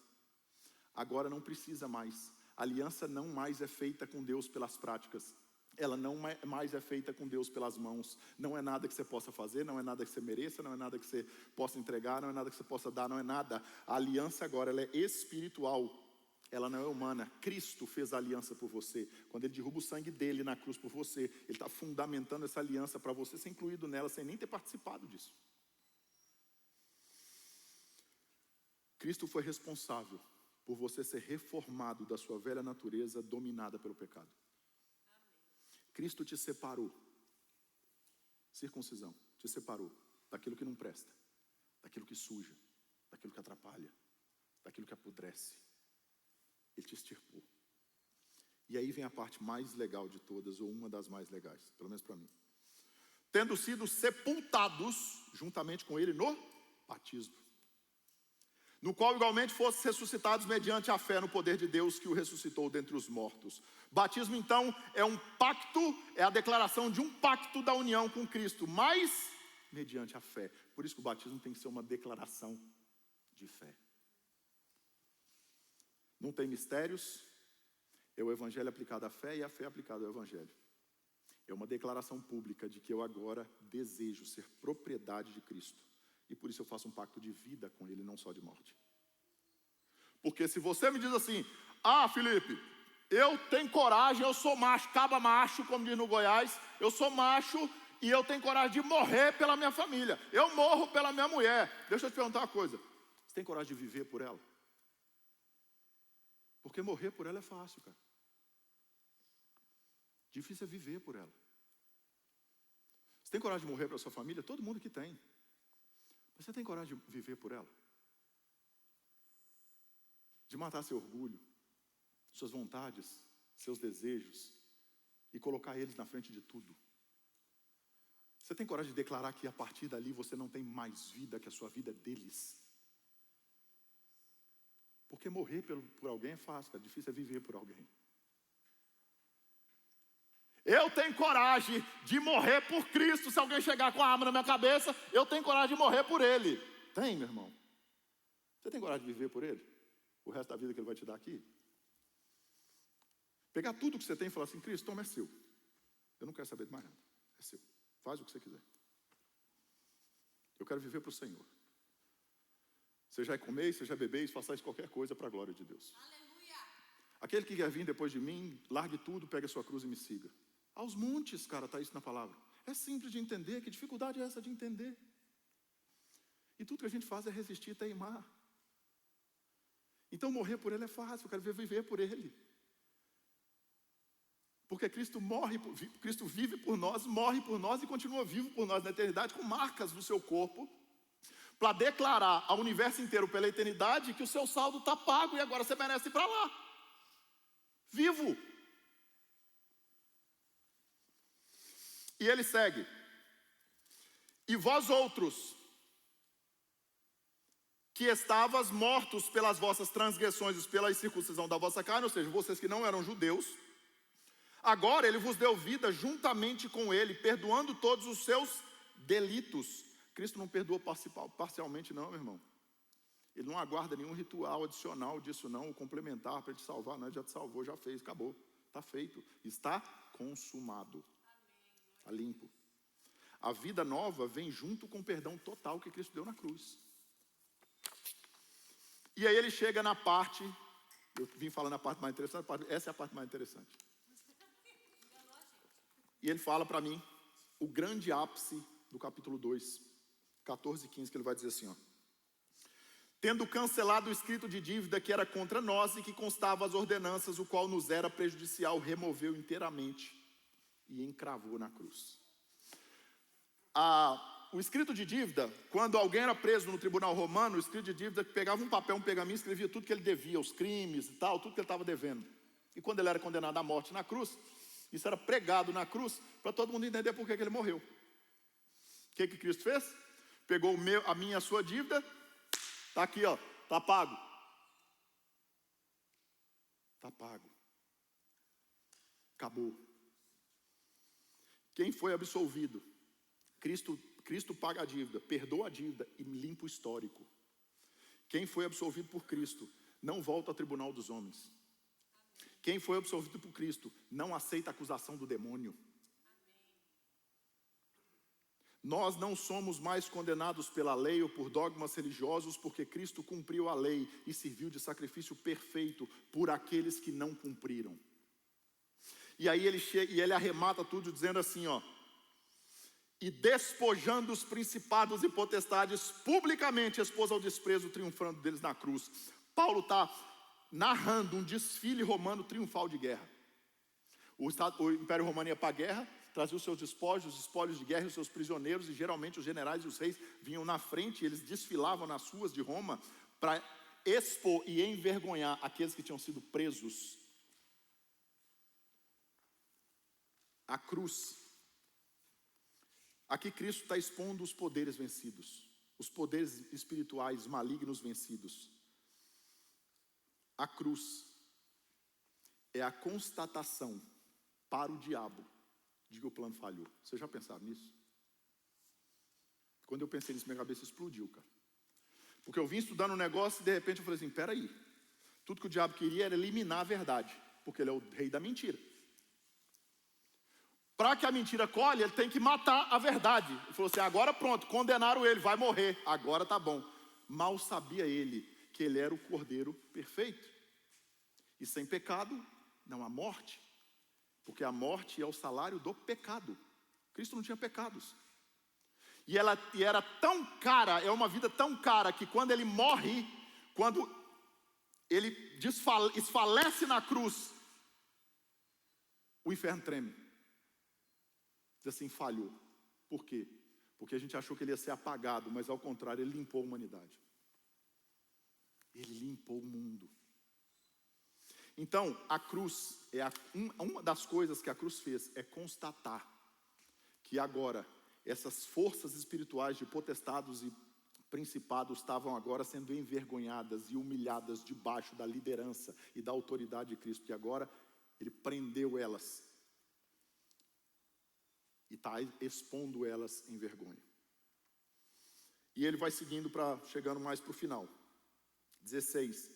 S1: Agora não precisa mais. A aliança não mais é feita com Deus pelas práticas. Ela não mais é feita com Deus pelas mãos. Não é nada que você possa fazer, não é nada que você mereça, não é nada que você possa entregar, não é nada que você possa dar, não é nada. A aliança agora ela é espiritual, ela não é humana. Cristo fez a aliança por você. Quando Ele derruba o sangue dele na cruz por você, Ele está fundamentando essa aliança para você ser incluído nela, sem nem ter participado disso. Cristo foi responsável por você ser reformado da sua velha natureza dominada pelo pecado. Cristo te separou. Circuncisão, te separou daquilo que não presta, daquilo que suja, daquilo que atrapalha, daquilo que apodrece. Ele te extirpou. E aí vem a parte mais legal de todas, ou uma das mais legais, pelo menos para mim. Tendo sido sepultados juntamente com Ele no batismo, no qual igualmente fossem ressuscitados mediante a fé no poder de Deus que o ressuscitou dentre os mortos. Batismo então é um pacto, é a declaração de um pacto da união com Cristo, mas mediante a fé. Por isso que o batismo tem que ser uma declaração de fé. Não tem mistérios, é o evangelho aplicado à fé e a fé aplicada ao evangelho. É uma declaração pública de que eu agora desejo ser propriedade de Cristo. E por isso eu faço um pacto de vida com Ele, não só de morte. Porque se você me diz assim, Felipe, eu tenho coragem, eu sou macho, caba macho, como diz no Goiás, eu sou macho e eu tenho coragem de morrer pela minha família. Eu morro pela minha mulher. Deixa eu te perguntar uma coisa. Você tem coragem de viver por ela? Porque morrer por ela é fácil, cara. Difícil é viver por ela. Você tem coragem de morrer pela sua família? Todo mundo que tem. Mas você tem coragem de viver por ela? De matar seu orgulho, suas vontades, seus desejos e colocar eles na frente de tudo? Você tem coragem de declarar que a partir dali você não tem mais vida, que a sua vida é deles? Porque morrer por alguém é fácil, cara. Difícil é viver por alguém. Eu tenho coragem de morrer por Cristo. Se alguém chegar com a arma na minha cabeça, eu tenho coragem de morrer por Ele. Tem, meu irmão? Você tem coragem de viver por Ele? O resto da vida que Ele vai te dar aqui? Pegar tudo que você tem e falar assim, Cristo, toma, é seu. Eu não quero saber de mais nada. É seu. Faz o que você quiser. Eu quero viver para o Senhor. Seja comeis, seja bebeis, façais qualquer coisa para a glória de Deus.
S2: Aleluia.
S1: Aquele que quer vir depois de mim, largue tudo, pegue a sua cruz e me siga. Aos montes, cara, está isso na palavra. É simples de entender. Que dificuldade é essa de entender? E tudo que a gente faz é resistir e teimar. Então morrer por Ele é fácil. Eu quero viver por Ele. Porque Cristo Cristo vive por nós, morre por nós e continua vivo por nós na eternidade com marcas no seu corpo, para declarar ao universo inteiro pela eternidade que o seu saldo está pago e agora você merece ir para lá. Vivo. E ele segue. E vós outros, que estavas mortos pelas vossas transgressões e pela incircuncisão da vossa carne, ou seja, vocês que não eram judeus, agora Ele vos deu vida juntamente com Ele, perdoando todos os seus delitos. Cristo não perdoa parcialmente não, meu irmão. Ele não aguarda nenhum ritual adicional disso não, ou complementar para te salvar. Não, ele já te salvou, já fez, acabou. Está feito, está consumado. Está limpo. A vida nova vem junto com o perdão total que Cristo deu na cruz. E aí ele chega na parte, eu vim falando a parte mais interessante, essa é a parte mais interessante. E ele fala para mim o grande ápice do capítulo 2, 14 e 15, que ele vai dizer assim, ó. Tendo cancelado o escrito de dívida que era contra nós e que constava as ordenanças, o qual nos era prejudicial, removeu inteiramente e encravou na cruz. O escrito de dívida, quando alguém era preso no tribunal romano, o escrito de dívida pegava um papel, um pergaminho, escrevia tudo que ele devia, os crimes e tal, tudo que ele estava devendo. E quando ele era condenado à morte na cruz, isso era pregado na cruz, para todo mundo entender por que ele morreu. O que Cristo fez? Pegou a minha e a sua dívida, está aqui, ó, está pago. Está pago. Acabou. Quem foi absolvido? Cristo paga a dívida, perdoa a dívida e limpa o histórico. Quem foi absolvido por Cristo não volta ao tribunal dos homens. Quem foi absolvido por Cristo não aceita a acusação do demônio. Nós não somos mais condenados pela lei ou por dogmas religiosos, porque Cristo cumpriu a lei e serviu de sacrifício perfeito por aqueles que não cumpriram. E aí ele arremata tudo dizendo assim, ó: e despojando os principados e potestades, publicamente expôs ao desprezo, triunfando deles na cruz. Paulo está narrando um desfile romano triunfal de guerra. O Império Romano ia para a guerra, trazia os seus despojos, os espólios de guerra e os seus prisioneiros, e geralmente os generais e os reis vinham na frente, e eles desfilavam nas ruas de Roma para expor e envergonhar aqueles que tinham sido presos. A cruz. Aqui Cristo está expondo os poderes vencidos, os poderes espirituais malignos vencidos. A cruz é a constatação para o diabo de que o plano falhou. Vocês já pensaram nisso? Quando eu pensei nisso, minha cabeça explodiu, cara. Porque eu vim estudando um negócio e de repente eu falei assim, peraí, tudo que o diabo queria era eliminar a verdade, porque ele é o rei da mentira. Para que a mentira colhe, ele tem que matar a verdade. Ele falou assim, agora pronto, condenaram ele, vai morrer, agora tá bom. Mal sabia ele que ele era o Cordeiro perfeito. E sem pecado não há morte, porque a morte é o salário do pecado. Cristo não tinha pecados. E era tão cara, é uma vida tão cara, que quando ele morre, quando ele desfalece na cruz, o inferno treme. Diz assim, falhou. Por quê? Porque a gente achou que ele ia ser apagado, mas ao contrário, ele limpou a humanidade. Ele limpou o mundo. Então, a cruz, uma das coisas que a cruz fez é constatar que agora, essas forças espirituais de potestados e principados estavam agora sendo envergonhadas e humilhadas debaixo da liderança e da autoridade de Cristo, que agora ele prendeu elas e está expondo elas em vergonha. E ele vai seguindo, chegando mais para o final. 16.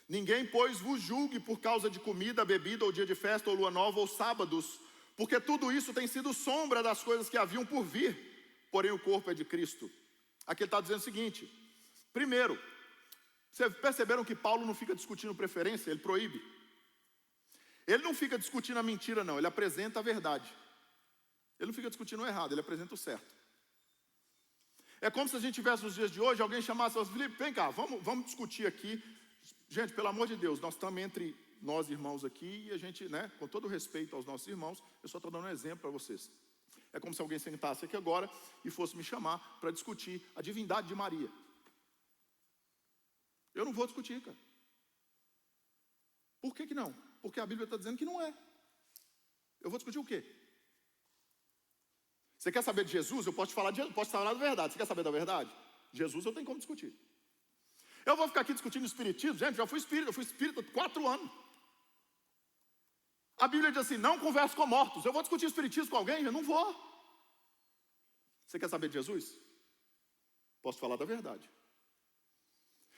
S1: Ninguém, pois, vos julgue por causa de comida, bebida, ou dia de festa, ou lua nova, ou sábados, porque tudo isso tem sido sombra das coisas que haviam por vir, porém o corpo é de Cristo. Aqui ele está dizendo o seguinte, primeiro, vocês perceberam que Paulo não fica discutindo preferência, ele proíbe. Ele não fica discutindo a mentira não, ele apresenta a verdade. Ele não fica discutindo o errado, ele apresenta o certo. É como se a gente tivesse nos dias de hoje, alguém chamasse e Felipe, vem cá, vamos discutir aqui. Gente, pelo amor de Deus, nós estamos entre nós irmãos aqui e a gente, né, com todo respeito aos nossos irmãos, eu só estou dando um exemplo para vocês. É como se alguém sentasse aqui agora e fosse me chamar para discutir a divindade de Maria. Eu não vou discutir, cara. Por que não? Porque a Bíblia está dizendo que não é. Eu vou discutir o quê? Você quer saber de Jesus? Eu posso falar da verdade. Você quer saber da verdade? Jesus eu tenho como discutir. Eu vou ficar aqui discutindo espiritismo? Gente, eu fui espírita 4 anos. A Bíblia diz assim, não converse com mortos. Eu vou discutir espiritismo com alguém? Eu não vou. Você quer saber de Jesus? Posso falar da verdade.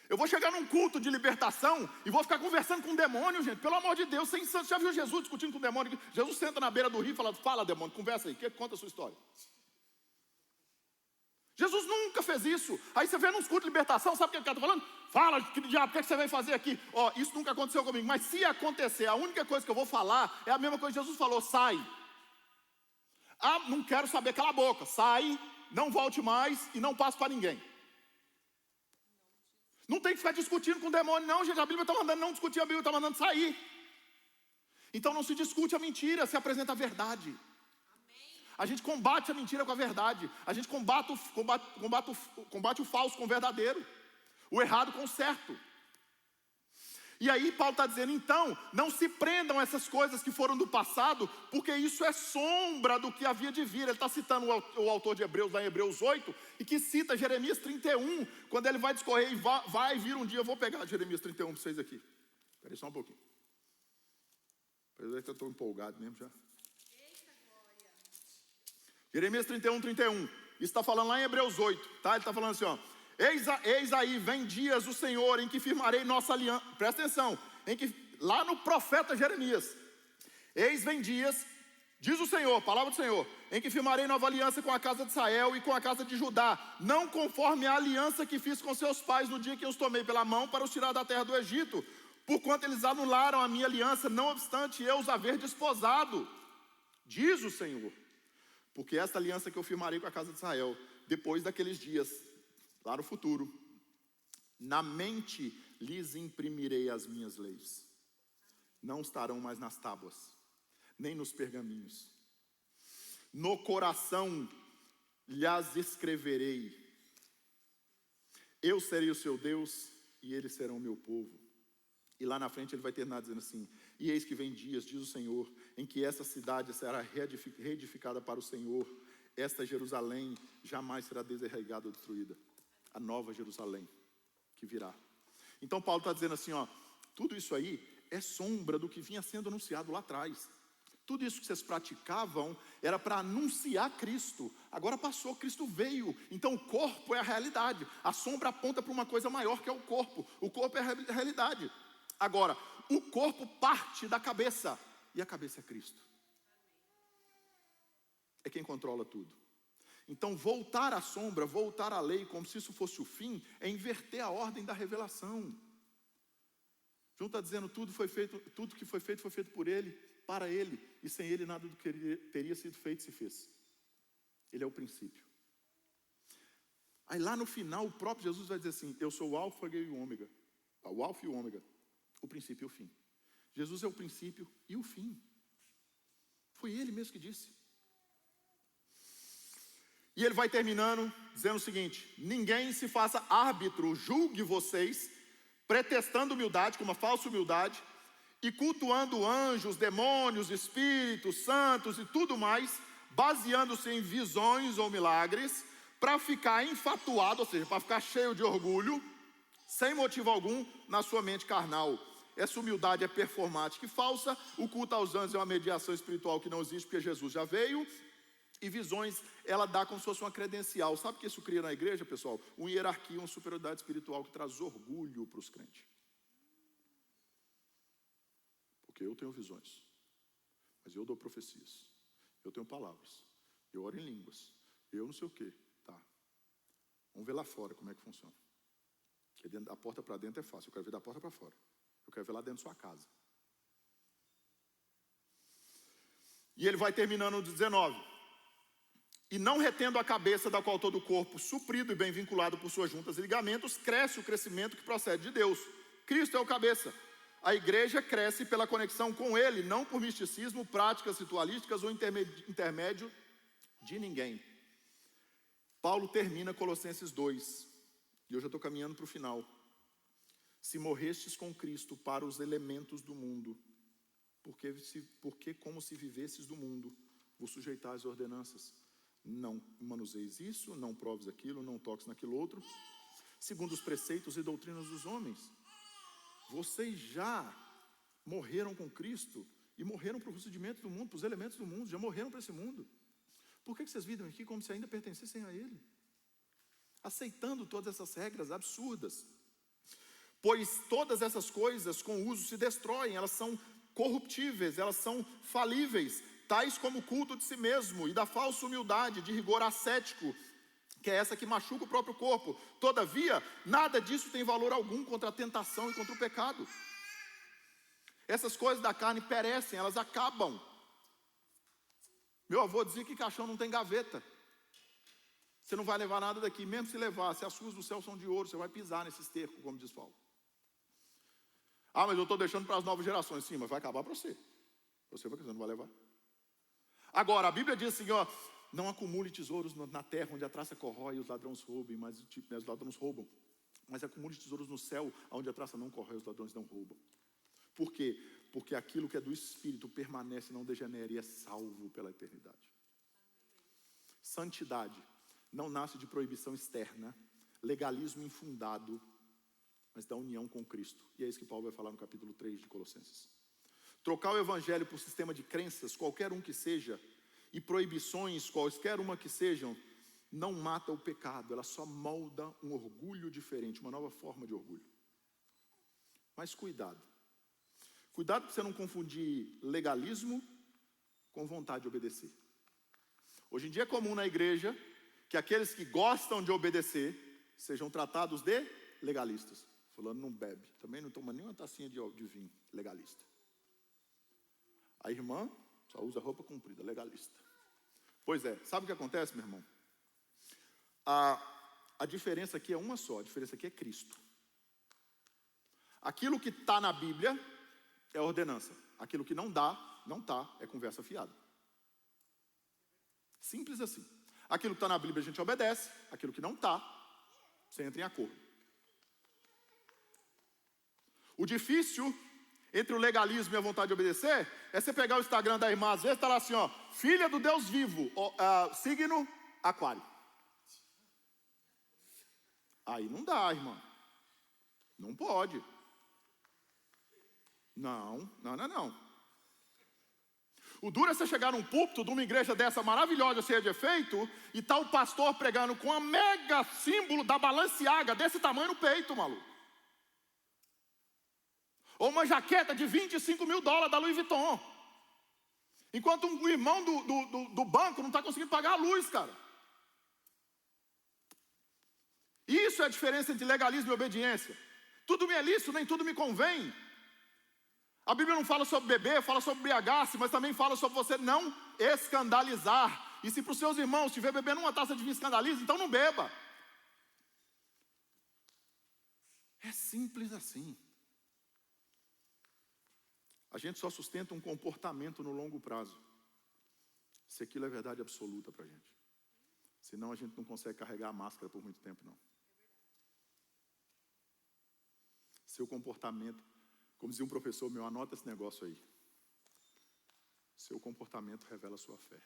S1: Eu vou chegar num culto de libertação e vou ficar conversando com um demônio, gente. Pelo amor de Deus, você já viu Jesus discutindo com um demônio? Jesus senta na beira do rio e fala demônio, conversa aí, conta a sua história. Jesus nunca fez isso. Aí você vê nos cultos de libertação, sabe o que ele está falando? Fala, que diabo, o que você vem fazer aqui? Ó, isso nunca aconteceu comigo, mas se acontecer, a única coisa que eu vou falar é a mesma coisa que Jesus falou, sai. Ah, não quero saber, cala a boca, sai, não volte mais e não passe para ninguém. Não tem que ficar discutindo com o demônio, não, gente. A Bíblia está mandando não discutir, a Bíblia está mandando sair. Então não se discute a mentira, se apresenta a verdade. A gente combate a mentira com a verdade. A gente combate o falso com o verdadeiro. O errado com o certo. E aí Paulo está dizendo, então, não se prendam a essas coisas que foram do passado, porque isso é sombra do que havia de vir. Ele está citando o autor de Hebreus, lá em Hebreus 8, e que cita Jeremias 31, quando ele vai discorrer, e vai vir um dia, eu vou pegar Jeremias 31 para vocês aqui. Espera aí só um pouquinho. Apesar que eu estou empolgado mesmo já. Jeremias 31, 31. Isso está falando lá em Hebreus 8, tá? Ele está falando assim, ó. Eis aí, vem dias do Senhor em que firmarei nossa aliança. Presta atenção, lá no profeta Jeremias. Eis vem dias, diz o Senhor, palavra do Senhor, em que firmarei nova aliança com a casa de Israel e com a casa de Judá, não conforme a aliança que fiz com seus pais no dia que eu os tomei pela mão para os tirar da terra do Egito, porquanto eles anularam a minha aliança, não obstante eu os haver desposado, diz o Senhor. Porque esta aliança que eu firmarei com a casa de Israel, depois daqueles dias, lá no futuro, na mente lhes imprimirei as minhas leis. Não estarão mais nas tábuas, nem nos pergaminhos. No coração lhes escreverei. Eu serei o seu Deus e eles serão o meu povo. E lá na frente ele vai terminar dizendo assim: e eis que vem dias, diz o Senhor, em que essa cidade será reedificada para o Senhor. Esta Jerusalém jamais será desarraigada ou destruída. A nova Jerusalém que virá. Então Paulo está dizendo assim, ó, tudo isso aí é sombra do que vinha sendo anunciado lá atrás. Tudo isso que vocês praticavam era para anunciar Cristo. Agora passou, Cristo veio. Então o corpo é a realidade. A sombra aponta para uma coisa maior que é o corpo. O corpo é a realidade. Agora, o corpo parte da cabeça. E a cabeça é Cristo. É quem controla tudo. Então voltar à sombra, voltar à lei como se isso fosse o fim, é inverter a ordem da revelação. João está dizendo, tudo que foi feito por ele, para ele, e sem ele nada do que teria sido feito se fez. Ele é o princípio. Aí lá no final o próprio Jesus vai dizer assim, eu sou o alfa e o ômega. O alfa e o ômega, o princípio e o fim. Jesus é o princípio e o fim. Foi ele mesmo que disse. E ele vai terminando dizendo o seguinte, ninguém se faça árbitro, julgue vocês, pretextando humildade, com uma falsa humildade, e cultuando anjos, demônios, espíritos, santos e tudo mais, baseando-se em visões ou milagres, para ficar enfatuado, ou seja, para ficar cheio de orgulho, sem motivo algum, na sua mente carnal. Essa humildade é performática e falsa, o culto aos anjos é uma mediação espiritual que não existe, porque Jesus já veio, e visões, ela dá como se fosse uma credencial. Sabe o que isso cria na igreja, pessoal? Uma hierarquia, uma superioridade espiritual que traz orgulho para os crentes. Porque eu tenho visões, mas eu dou profecias, eu tenho palavras, eu oro em línguas, eu não sei o que, tá? Vamos ver lá fora como é que funciona. Porque da porta para dentro é fácil, eu quero ver da porta para fora. Eu quero ver lá dentro da sua casa. E ele vai terminando no 19. E não retendo a cabeça, da qual todo o corpo, suprido e bem vinculado por suas juntas e ligamentos, cresce o crescimento que procede de Deus. Cristo é o cabeça. A igreja cresce pela conexão com ele, não por misticismo, práticas ritualísticas ou intermédio de ninguém. Paulo termina Colossenses 2. E eu já estou caminhando para o final. Se morrestes com Cristo para os elementos do mundo, porque como se vivesses do mundo, vos sujeitais às ordenanças. Não manuseis isso, não proves aquilo, não toques naquilo outro, segundo os preceitos e doutrinas dos homens. Vocês já morreram com Cristo e morreram para o procedimento do mundo, para os elementos do mundo, já morreram para esse mundo. Por que vocês vivem aqui como se ainda pertencessem a Ele? Aceitando todas essas regras absurdas. Pois todas essas coisas com o uso se destroem, elas são corruptíveis, elas são falíveis, tais como o culto de si mesmo e da falsa humildade, de rigor ascético, que é essa que machuca o próprio corpo. Todavia, nada disso tem valor algum contra a tentação e contra o pecado. Essas coisas da carne perecem, elas acabam. Meu avô dizia que caixão não tem gaveta. Você não vai levar nada daqui, mesmo se levar, se as suas do céu são de ouro, você vai pisar nesse esterco, como diz Paulo. Ah, mas eu estou deixando para as novas gerações. Sim, mas vai acabar para você. Você não vai levar. Agora, a Bíblia diz assim, ó, não acumule tesouros na terra onde a traça corrói e os ladrões roubam, mas os ladrões roubam. mas acumule tesouros no céu, onde a traça não corrói, os ladrões não roubam. Por quê? Porque aquilo que é do Espírito permanece, não degenera e é salvo pela eternidade. Santidade não nasce de proibição externa, legalismo infundado, mas da união com Cristo. E é isso que Paulo vai falar no capítulo 3 de Colossenses. Trocar o evangelho por sistema de crenças, qualquer um que seja, e proibições, quaisquer uma que sejam, não mata o pecado, ela só molda um orgulho diferente, uma nova forma de orgulho. Mas cuidado. Cuidado para você não confundir legalismo com vontade de obedecer. Hoje em dia é comum na igreja que aqueles que gostam de obedecer sejam tratados de legalistas. Fulano não bebe, também não toma nenhuma tacinha de vinho, legalista. A irmã só usa roupa comprida, legalista. Pois é, sabe o que acontece, meu irmão? A diferença aqui é uma só, a diferença aqui é Cristo. Aquilo que está na Bíblia é ordenança. Aquilo que não dá, não está, é conversa fiada. Simples assim. Aquilo que está na Bíblia a gente obedece, aquilo que não está, você entra em acordo. O difícil entre o legalismo e a vontade de obedecer é você pegar o Instagram da irmã, às vezes está lá assim, ó, filha do Deus vivo, signo aquário. Aí não dá, irmã. Não pode. Não. O duro é você chegar num púlpito de uma igreja dessa maravilhosa, cheia de efeito, e tá o pastor pregando com a mega símbolo da Balenciaga desse tamanho no peito, maluco. Ou uma jaqueta de $25 mil da Louis Vuitton. Enquanto um irmão do banco não está conseguindo pagar a luz, cara. Isso é a diferença entre legalismo e obediência. Tudo me é lícito, nem tudo me convém. A Bíblia não fala sobre beber, fala sobre embriagar-se, mas também fala sobre você não escandalizar. E se para os seus irmãos estiver bebendo uma taça de vinho escandaliza, então não beba. É simples assim. A gente só sustenta um comportamento no longo prazo, se aquilo é verdade absoluta para a gente. Senão a gente não consegue carregar a máscara por muito tempo, não. Seu comportamento, como dizia um professor meu, anota esse negócio aí. Seu comportamento revela a sua fé.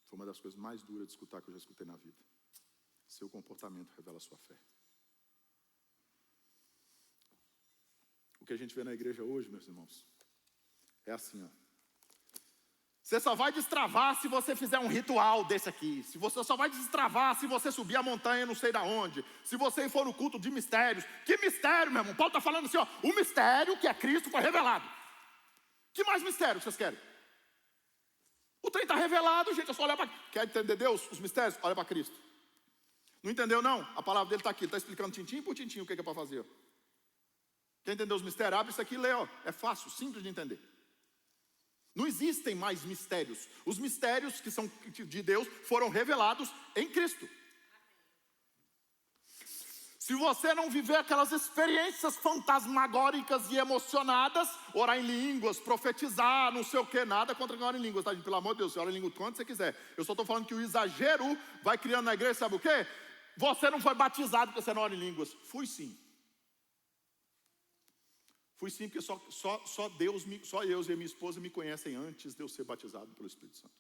S1: Foi uma das coisas mais duras de escutar que eu já escutei na vida. Seu comportamento revela a sua fé. O que a gente vê na igreja hoje, meus irmãos, é assim, ó. Você só vai destravar se você fizer um ritual desse aqui. Você só vai destravar se você subir a montanha não sei da onde. Se você for no culto de mistérios. Que mistério, meu irmão? Paulo está falando assim, ó. O mistério que é Cristo foi revelado. Que mais mistério vocês querem? O trem está revelado, gente. É só olhar para... Quer entender Deus? Os mistérios? Olha para Cristo. Não entendeu, não? A palavra dele está aqui. Ele está explicando tintim por tintim o que é para fazer. Quer entender os mistérios? Abre isso aqui e lê, ó. É fácil, simples de entender. Não existem mais mistérios. Os mistérios que são de Deus foram revelados em Cristo. Se você não viver aquelas experiências fantasmagóricas e emocionadas, orar em línguas, profetizar, não sei o que, nada contra quem ora em línguas, tá? Pelo amor de Deus, você ora em línguas quando você quiser. Eu só estou falando que o exagero vai criando na igreja, sabe o quê? Você não foi batizado porque você não ora em línguas. Fui sim. Fui sim, porque só eu e a minha esposa me conhecem antes de eu ser batizado pelo Espírito Santo.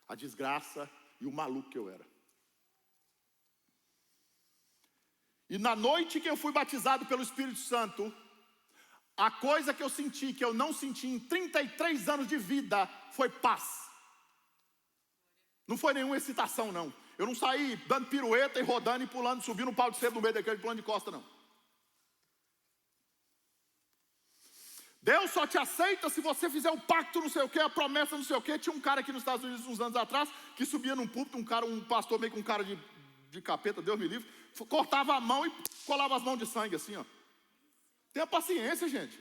S1: A desgraça e o maluco que eu era. E na noite que eu fui batizado pelo Espírito Santo, a coisa que eu senti, que eu não senti em 33 anos de vida, foi paz. Não foi nenhuma excitação, não. Eu não saí dando pirueta e rodando e pulando, subindo um pau de sebo no meio daquele pulando de costa, não. Deus só te aceita se você fizer um pacto não sei o que, a promessa não sei o que. Tinha um cara aqui nos Estados Unidos uns anos atrás que subia num púlpito, um pastor meio com cara de capeta, Deus me livre, cortava a mão e colava as mãos de sangue assim, ó. Tenha paciência, gente.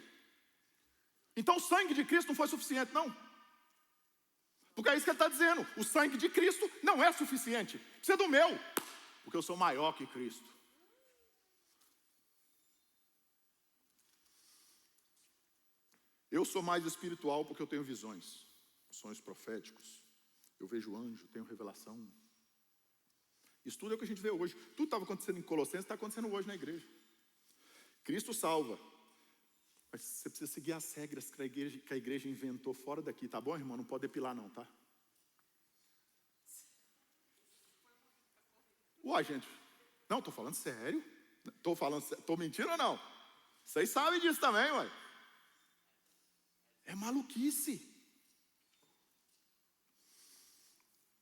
S1: Então o sangue de Cristo não foi suficiente, não. Porque é isso que ele está dizendo. O sangue de Cristo não é suficiente. Precisa do meu, porque eu sou maior que Cristo. Eu sou mais espiritual porque eu tenho visões, sonhos proféticos. Eu vejo anjo, tenho revelação. Isso tudo é o que a gente vê hoje. Tudo estava acontecendo em Colossenses, está acontecendo hoje na igreja. Cristo salva. Mas você precisa seguir as regras que a igreja inventou fora daqui, tá bom, irmão? Não pode depilar não, tá? Uai, gente. Não, estou falando sério. Estou mentindo ou não? Vocês sabem disso também, uai. É maluquice.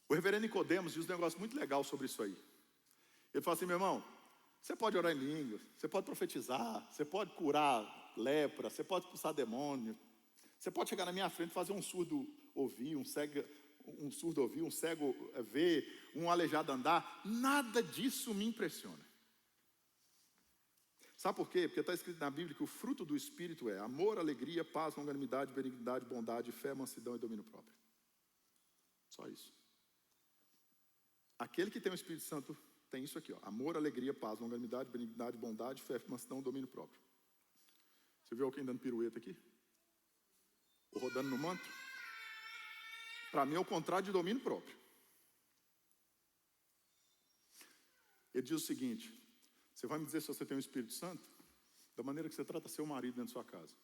S1: O reverendo Nicodemos diz um negócio muito legal sobre isso aí. Ele fala assim, meu irmão, você pode orar em línguas, você pode profetizar, você pode curar lepra, você pode expulsar demônio, você pode chegar na minha frente e fazer um surdo ouvir, um surdo ouvir, um cego ver, um aleijado andar. Nada disso me impressiona. Sabe por quê? Porque está escrito na Bíblia que o fruto do Espírito é amor, alegria, paz, longanimidade, benignidade, bondade, fé, mansidão e domínio próprio. Só isso. Aquele que tem o Espírito Santo tem isso aqui, ó: amor, alegria, paz, longanimidade, benignidade, bondade, fé, mansidão, domínio próprio. Você viu alguém dando pirueta aqui? Ou rodando no manto? Para mim é o contrário de domínio próprio. Ele diz o seguinte: você vai me dizer se você tem o Espírito Santo da maneira que você trata seu marido dentro da sua casa.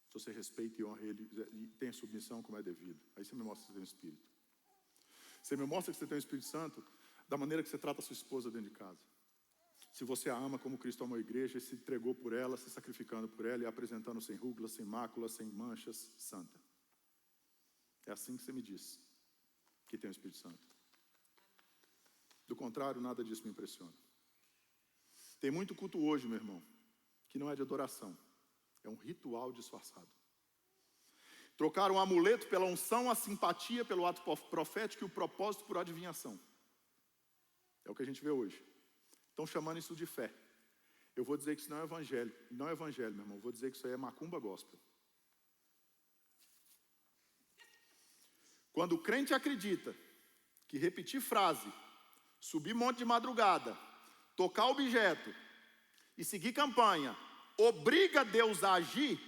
S1: Se você respeita e honra ele e tem a submissão como é devido. Aí você me mostra que você tem o Espírito. Você me mostra que você tem o Espírito Santo da maneira que você trata a sua esposa dentro de casa. Se você a ama como Cristo amou a igreja e se entregou por ela, se sacrificando por ela e a apresentando sem rúgulas, sem máculas, sem manchas, santa. É assim que você me diz que tem o Espírito Santo. Do contrário, nada disso me impressiona. Tem muito culto hoje, meu irmão, que não é de adoração. É um ritual disfarçado. Trocaram o amuleto pela unção, a simpatia pelo ato profético e o propósito por adivinhação. É o que a gente vê hoje. Estão chamando isso de fé. Eu vou dizer que isso não é evangelho. Não é evangelho, meu irmão. Eu vou dizer que isso aí é macumba gospel. Quando o crente acredita que repetir frase, subir monte de madrugada, tocar objeto e seguir campanha obriga Deus a agir,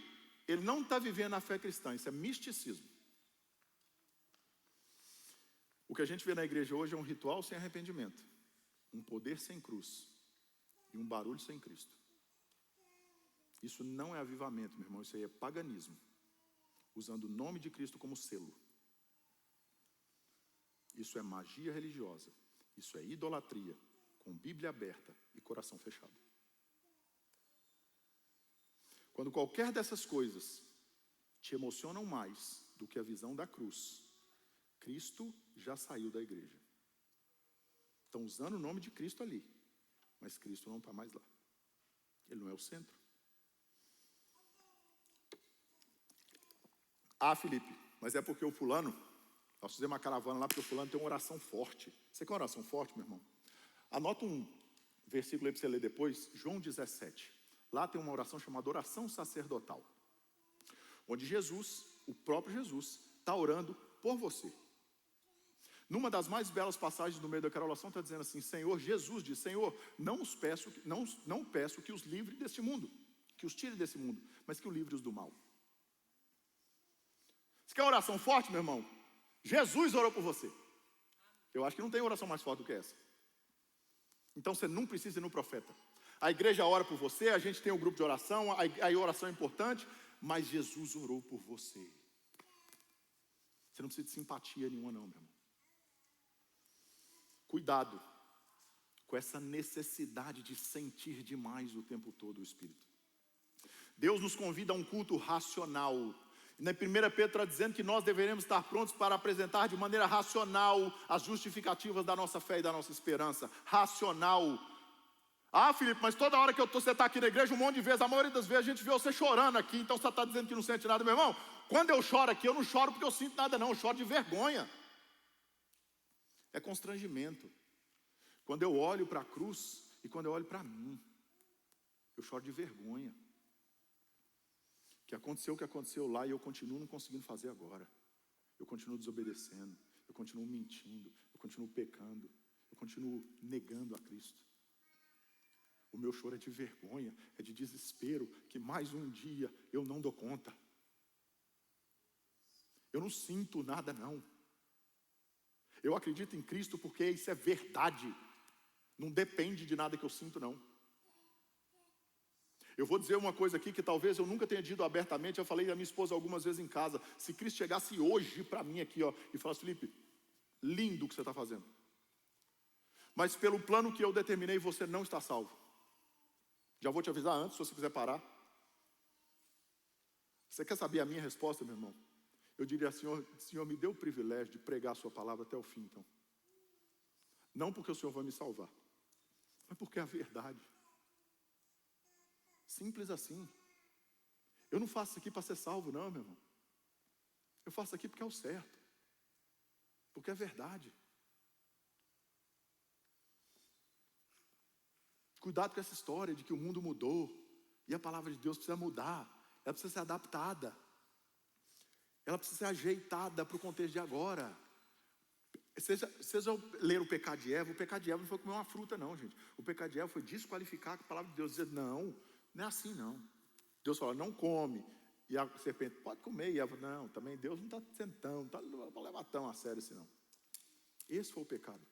S1: ele não está vivendo a fé cristã. Isso é misticismo. O que a gente vê na igreja hoje é um ritual sem arrependimento, um poder sem cruz e um barulho sem Cristo. Isso não é avivamento, meu irmão. Isso aí é paganismo, usando o nome de Cristo como selo. Isso é magia religiosa. Isso é idolatria, com Bíblia aberta e coração fechado. Quando qualquer dessas coisas te emocionam mais do que a visão da cruz, Cristo já saiu da igreja. Estão usando o nome de Cristo ali, mas Cristo não está mais lá. Ele não é o centro. Ah, Felipe, mas é porque o fulano, nós fizemos uma caravana lá porque o fulano tem uma oração forte. Você quer uma oração forte, meu irmão? Anota um versículo aí para você ler depois, João 17. Lá tem uma oração chamada oração sacerdotal, onde Jesus, o próprio Jesus, está orando por você. Numa das mais belas passagens no meio daquela oração está dizendo assim: Senhor, Jesus diz, Senhor, não peço que os livre deste mundo, que os tire desse mundo, mas que o livre-os do mal. Você quer uma oração forte, meu irmão? Jesus orou por você. Eu acho que não tem oração mais forte do que essa. Então você não precisa ir no profeta. A igreja ora por você, a gente tem um grupo de oração, a oração é importante, mas Jesus orou por você. Você não precisa de simpatia nenhuma não, meu irmão. Cuidado com essa necessidade de sentir demais o tempo todo o Espírito. Deus nos convida a um culto racional. Na 1 Pedro está dizendo que nós deveremos estar prontos para apresentar de maneira racional as justificativas da nossa fé e da nossa esperança. Racional. Ah, Felipe, mas toda hora que você está aqui na igreja, um monte de vezes, a maioria das vezes a gente vê você chorando aqui, então você está dizendo que não sente nada, meu irmão. Quando eu choro aqui, eu não choro porque eu sinto nada não, eu choro de vergonha. É constrangimento. Quando eu olho para a cruz e quando eu olho para mim, eu choro de vergonha. Que aconteceu o que aconteceu lá e eu continuo não conseguindo fazer agora. Eu continuo desobedecendo, eu continuo mentindo, eu continuo pecando, eu continuo negando a Cristo. O meu choro é de vergonha, é de desespero, que mais um dia eu não dou conta. Eu não sinto nada não. Eu acredito em Cristo porque isso é verdade. Não depende de nada que eu sinto, não. Eu vou dizer uma coisa aqui que talvez eu nunca tenha dito abertamente. Eu falei à minha esposa algumas vezes em casa. Se Cristo chegasse hoje para mim aqui, ó, e falasse: Felipe, lindo o que você está fazendo, mas pelo plano que eu determinei, você não está salvo. Já vou te avisar antes, se você quiser parar. Você quer saber a minha resposta, meu irmão? Eu diria: Senhor, me dê o privilégio de pregar a sua palavra até o fim, então. Não porque o Senhor vai me salvar, mas porque é a verdade. Simples assim. Eu não faço isso aqui para ser salvo, não, meu irmão. Eu faço aqui porque é o certo, porque é verdade. Cuidado com essa história de que o mundo mudou e a palavra de Deus precisa mudar. Ela precisa ser adaptada. Ela precisa ser ajeitada para o contexto de agora. Vocês já leram o pecado de Eva? O pecado de Eva não foi comer uma fruta, não, gente. O pecado de Eva foi desqualificar a palavra de Deus. Dizer: não é assim, não. Deus fala: não come. E a serpente: pode comer. E Eva: não, também Deus não está sentando, não está levar tão a sério assim, não. Esse foi o pecado.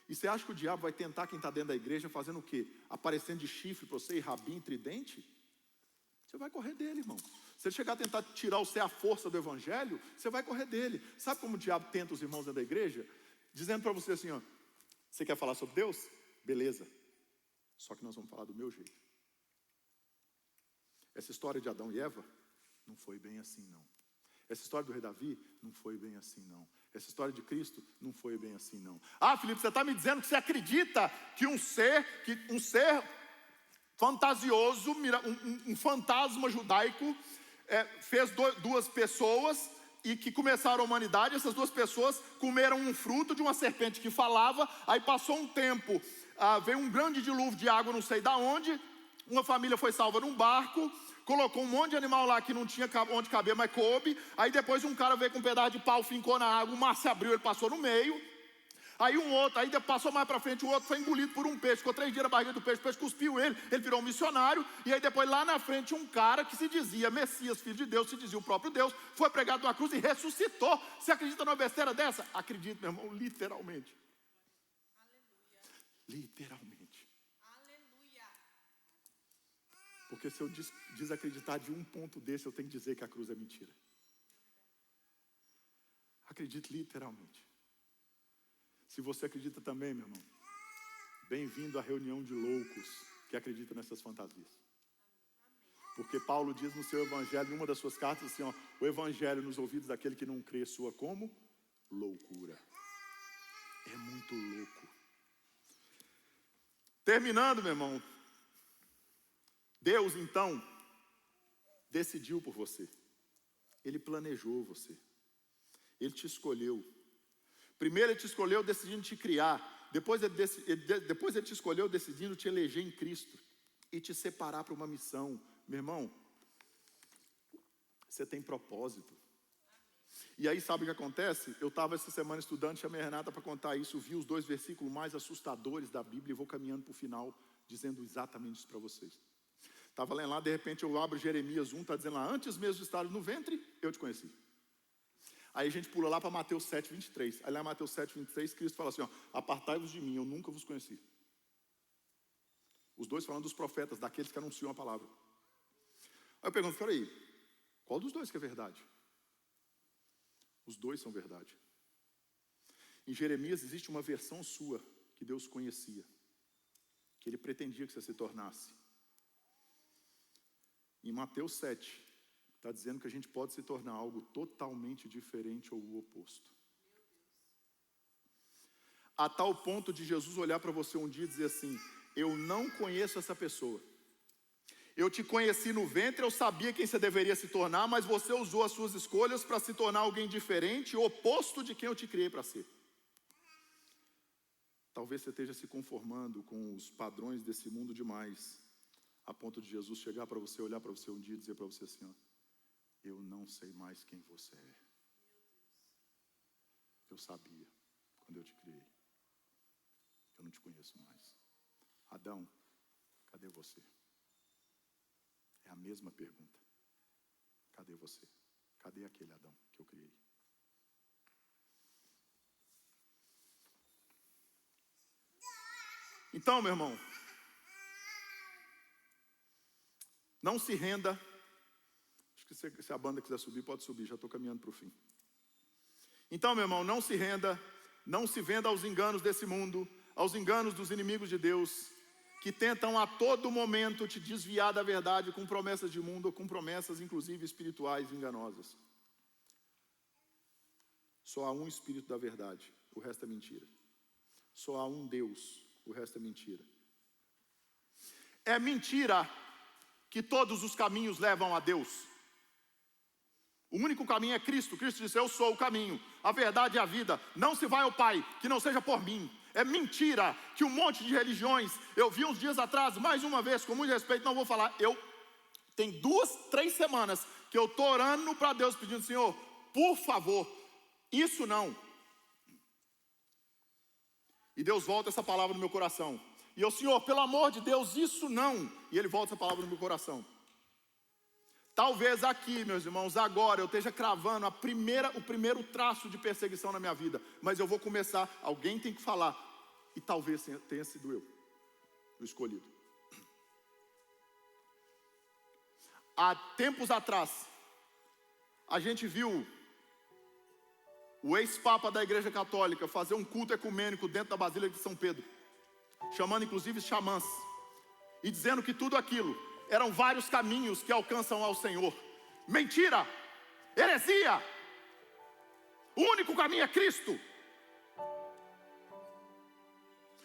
S1: E você acha que o diabo vai tentar quem está dentro da igreja fazendo o quê? Aparecendo de chifre para você e rabinho, tridente? Você vai correr dele, irmão. Se ele chegar a tentar tirar você a força do evangelho, você vai correr dele. Sabe como o diabo tenta os irmãos dentro da igreja? Dizendo para você assim, ó: você quer falar sobre Deus? Beleza. Só que nós vamos falar do meu jeito. Essa história de Adão e Eva não foi bem assim, não. Essa história do rei Davi não foi bem assim, não. Essa história de Cristo não foi bem assim, não. Ah, Felipe, você está me dizendo que você acredita que um ser fantasioso, um fantasma judaico, fez duas pessoas e que começaram a humanidade. Essas duas pessoas comeram um fruto de uma serpente que falava. Aí passou um tempo, veio um grande dilúvio de água, não sei da onde. Uma família foi salva num barco, colocou um monte de animal lá que não tinha onde caber, mas coube. Aí depois um cara veio com um pedaço de pau, fincou na água, o mar se abriu, ele passou no meio. Aí aí passou mais para frente, o outro foi engolido por um peixe, ficou 3 dias na barriga do peixe, o peixe cuspiu ele virou um missionário. E aí depois lá na frente um cara que se dizia Messias, filho de Deus, se dizia o próprio Deus, foi pregado numa cruz e ressuscitou. Você acredita numa besteira dessa? Acredito, meu irmão, literalmente. Aleluia. Literalmente. Porque se eu desacreditar de um ponto desse, eu tenho que dizer que a cruz é mentira. Acredito literalmente. Se você acredita também, meu irmão, bem-vindo à reunião de loucos que acreditam nessas fantasias. Porque Paulo diz no seu evangelho, em uma das suas cartas, assim, ó: o evangelho nos ouvidos daquele que não crê soa como loucura. É muito louco. Terminando, meu irmão, Deus, então, decidiu por você. Ele planejou você. Ele te escolheu. Primeiro ele te escolheu decidindo te criar. Depois ele te escolheu decidindo te eleger em Cristo e te separar para uma missão. Meu irmão, você tem propósito. E aí sabe o que acontece? Eu estava essa semana estudando, chamei a Renata para contar isso, vi os 2 versículos mais assustadores da Bíblia e vou caminhando para o final, dizendo exatamente isso para vocês. Estava lendo lá, de repente eu abro Jeremias 1, está dizendo lá: antes mesmo de estar no ventre, eu te conheci. Aí a gente pula lá para Mateus 7, 23. Aí lá em Mateus 7, 23, Cristo fala assim, ó: apartai-vos de mim, eu nunca vos conheci. Os 2 falando dos profetas, daqueles que anunciam a palavra. Aí eu pergunto: peraí, qual dos 2 que é verdade? Os 2 são verdade. Em Jeremias existe uma versão sua que Deus conhecia, que Ele pretendia que você se tornasse. Em Mateus 7, está dizendo que a gente pode se tornar algo totalmente diferente ou o oposto. A tal ponto de Jesus olhar para você um dia e dizer assim: eu não conheço essa pessoa. Eu te conheci no ventre, eu sabia quem você deveria se tornar, mas você usou as suas escolhas para se tornar alguém diferente, oposto de quem eu te criei para ser. Talvez você esteja se conformando com os padrões desse mundo demais, a ponto de Jesus chegar para você, olhar para você um dia e dizer para você assim, ó: eu não sei mais quem você é. Eu sabia quando eu te criei. Eu não te conheço mais. Adão, cadê você? É a mesma pergunta. Cadê você? Cadê aquele Adão que eu criei? Então, meu irmão, não se renda. Acho que se a banda quiser subir, pode subir, já estou caminhando para o fim. Então, meu irmão, não se renda, não se venda aos enganos desse mundo, aos enganos dos inimigos de Deus, que tentam a todo momento te desviar da verdade com promessas de mundo, ou com promessas inclusive espirituais enganosas. Só há um Espírito da verdade, o resto é mentira. Só há um Deus, o resto é mentira. É mentira que todos os caminhos levam a Deus. O único caminho é Cristo. Cristo disse: eu sou o caminho, a verdade e a vida. Não se vai ao Pai que não seja por mim. É mentira que um monte de religiões, eu vi uns dias atrás, mais uma vez, com muito respeito, não vou falar, tem 2, 3 semanas que eu estou orando para Deus, pedindo: Senhor, por favor, isso não. E Deus volta essa palavra no meu coração. E eu: Senhor, pelo amor de Deus, isso não. E Ele volta essa palavra no meu coração. Talvez aqui, meus irmãos, agora eu esteja cravando o primeiro traço de perseguição na minha vida. Mas eu vou começar, alguém tem que falar. E talvez tenha sido eu, o escolhido. Há tempos atrás, a gente viu o ex-papa da Igreja Católica fazer um culto ecumênico dentro da Basílica de São Pedro, chamando inclusive xamãs, e dizendo que tudo aquilo eram vários caminhos que alcançam ao Senhor. Mentira! Heresia! O único caminho é Cristo.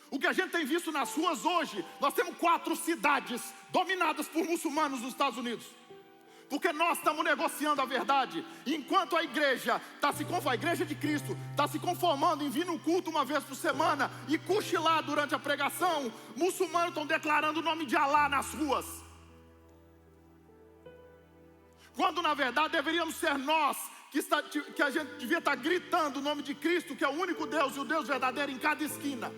S1: O que a gente tem visto nas ruas hoje, nós temos 4 cidades dominadas por muçulmanos nos Estados Unidos. Porque nós estamos negociando a verdade. Enquanto a igreja a igreja de Cristo está se conformando em vir no culto uma vez por semana e cochilar durante a pregação, muçulmanos estão declarando o nome de Alá nas ruas. Quando na verdade deveríamos ser nós que a gente devia estar gritando o nome de Cristo, que é o único Deus e o Deus verdadeiro, em cada esquina.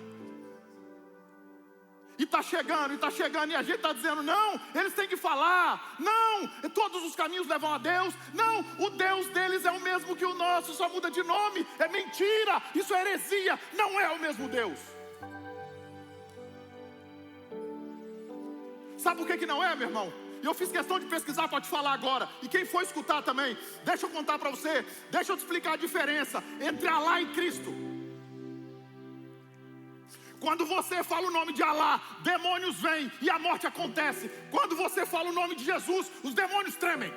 S1: E está chegando, e a gente está dizendo: não, eles têm que falar, não, todos os caminhos levam a Deus, não, o Deus deles é o mesmo que o nosso, só muda de nome. É mentira, isso é heresia, não é o mesmo Deus. Sabe por que não é, meu irmão? E eu fiz questão de pesquisar para te falar agora. E quem for escutar também, deixa eu contar para você, deixa eu te explicar a diferença entre Alá e Cristo. Quando você fala o nome de Alá, demônios vêm e a morte acontece. Quando você fala o nome de Jesus, os demônios tremem.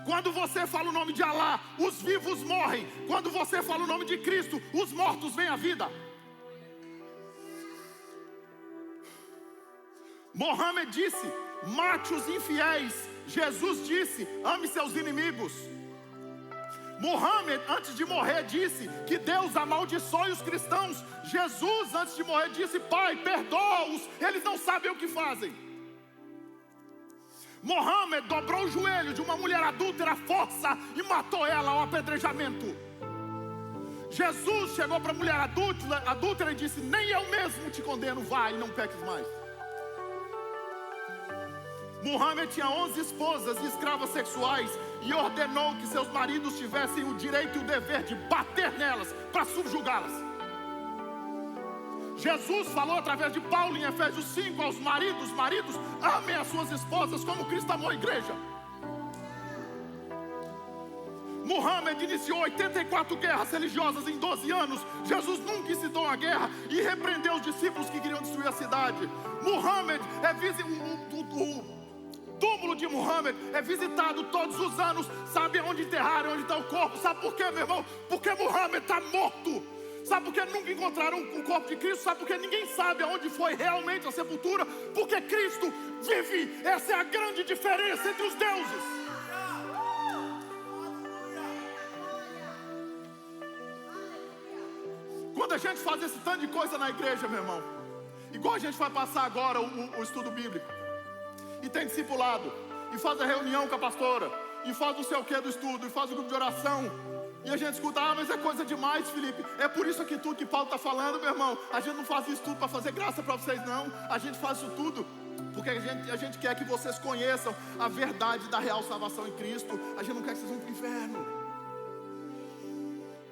S1: Quando você fala o nome de Alá, os vivos morrem. Quando você fala o nome de Cristo, os mortos vêm à vida. Mohammed disse: mate os infiéis. Jesus disse: ame seus inimigos. Mohammed, antes de morrer, disse que Deus amaldiçoe os cristãos. Jesus, antes de morrer, disse: Pai, perdoa-os, eles não sabem o que fazem. Mohammed dobrou o joelho de uma mulher adúltera à força e matou ela ao apedrejamento. Jesus chegou para a mulher adúltera e disse: nem eu mesmo te condeno, vai e não peques mais. Mohammed tinha 11 esposas e escravas sexuais e ordenou que seus maridos tivessem o direito e o dever de bater nelas para subjugá-las. Jesus falou através de Paulo em Efésios 5 aos maridos: maridos, amem as suas esposas como Cristo amou a igreja. Mohammed iniciou 84 guerras religiosas em 12 anos. Jesus nunca incitou a guerra e repreendeu os discípulos que queriam destruir a cidade. Mohammed o túmulo de Mohammed é visitado todos os anos. Sabe onde enterraram, onde está o corpo? Sabe por quê, meu irmão? Porque Mohammed está morto. Sabe por que nunca encontraram o corpo de Cristo? Sabe por que ninguém sabe aonde foi realmente a sepultura? Porque Cristo vive. Essa é a grande diferença entre os deuses. Quando a gente faz esse tanto de coisa na igreja, meu irmão, igual a gente vai passar agora o estudo bíblico, e tem discipulado, e faz a reunião com a pastora, e faz não sei o que do estudo, e faz o grupo de oração, e a gente escuta: ah, mas é coisa demais, Felipe. É por isso aqui tudo que Paulo está falando, meu irmão. A gente não faz isso tudo para fazer graça para vocês, não. A gente faz isso tudo porque a gente quer que vocês conheçam a verdade da real salvação em Cristo. A gente não quer que vocês vão para o inferno.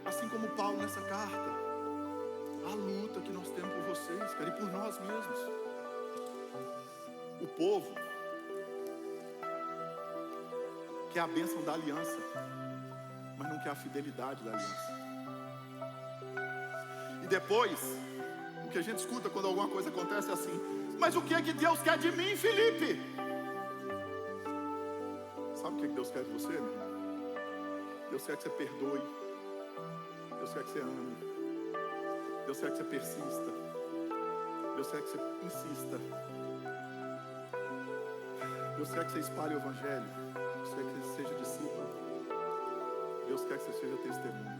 S1: Assim como Paulo nessa carta. a luta que nós temos por vocês, cara, e por nós mesmos. O povo quer a bênção da aliança, mas não quer a fidelidade da aliança. E depois, o que a gente escuta quando alguma coisa acontece é assim: mas o que é que Deus quer de mim, Felipe? Sabe o que é que Deus quer de você, meu irmão? Deus quer que você perdoe. Deus quer que você ame. Deus quer que você persista. Deus quer que você insista. Deus quer que você espalhe o evangelho. Deus quer que você seja discípulo. Deus quer que você seja testemunha.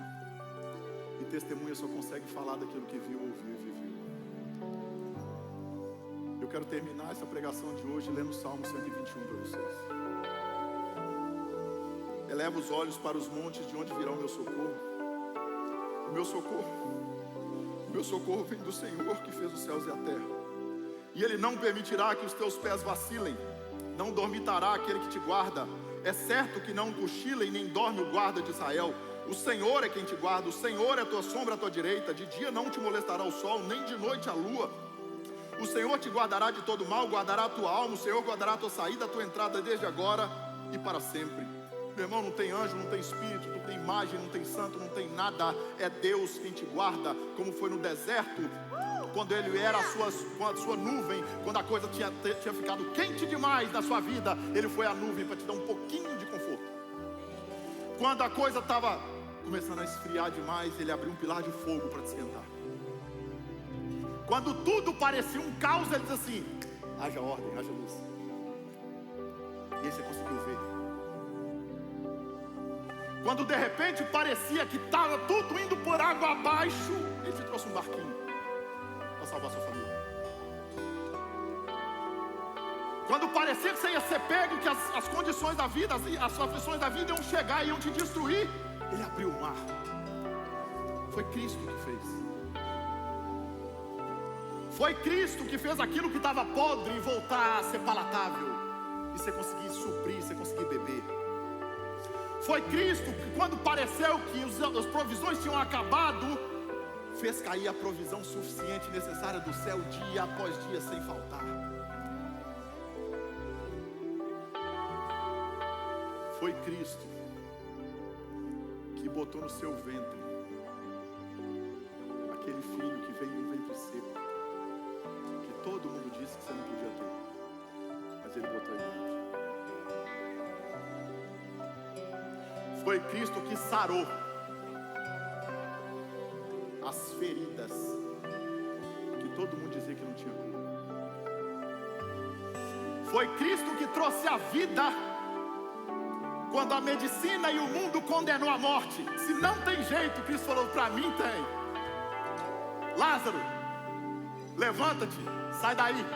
S1: E testemunha só consegue falar daquilo que viu, ouviu e viveu. Eu quero terminar essa pregação de hoje lendo o Salmo 121 para vocês. Eleva os olhos para os montes, de onde virá o meu socorro. O meu socorro vem do Senhor que fez os céus e a terra. E Ele não permitirá que os teus pés vacilem. Não dormitará aquele que te guarda. É certo que não cochila e nem dorme o guarda de Israel. O Senhor é quem te guarda. O Senhor é a tua sombra à tua direita. De dia não te molestará o sol, nem de noite a lua. O Senhor te guardará de todo mal, guardará a tua alma. O Senhor guardará a tua saída, a tua entrada, desde agora e para sempre. Meu irmão, não tem anjo, não tem espírito, não tem imagem, não tem santo, não tem nada. É Deus quem te guarda, como foi no deserto, quando Ele era com a sua nuvem, quando a coisa tinha ficado quente demais na sua vida, Ele foi a nuvem para te dar um pouquinho de conforto. Quando a coisa estava começando a esfriar demais, Ele abriu um pilar de fogo para te esquentar. Quando tudo parecia um caos, Ele diz assim: haja ordem, haja luz. E aí você conseguiu ver. Quando de repente parecia que estava tudo indo por água abaixo, Ele te trouxe um barquinho para salvar sua família. Quando parecia que você ia ser pego, que as condições da vida, as aflições da vida iam chegar e iam te destruir, Ele abriu o mar. Foi Cristo que fez. Foi Cristo que fez aquilo que estava podre voltar a ser palatável, e você conseguir suprir, você conseguir beber. Foi Cristo que, quando pareceu que as provisões tinham acabado, fez cair a provisão suficiente necessária do céu dia após dia sem faltar. Foi Cristo que botou no seu ventre aquele filho que veio no ventre seco, que todo mundo disse que você não podia ter, mas Ele botou aí dentro. Foi Cristo que sarou as feridas que todo mundo dizia que não tinha cura. Foi Cristo que trouxe a vida quando a medicina e o mundo condenou a morte. Se não tem jeito, Cristo falou: para mim tem. Lázaro, levanta-te, sai daí.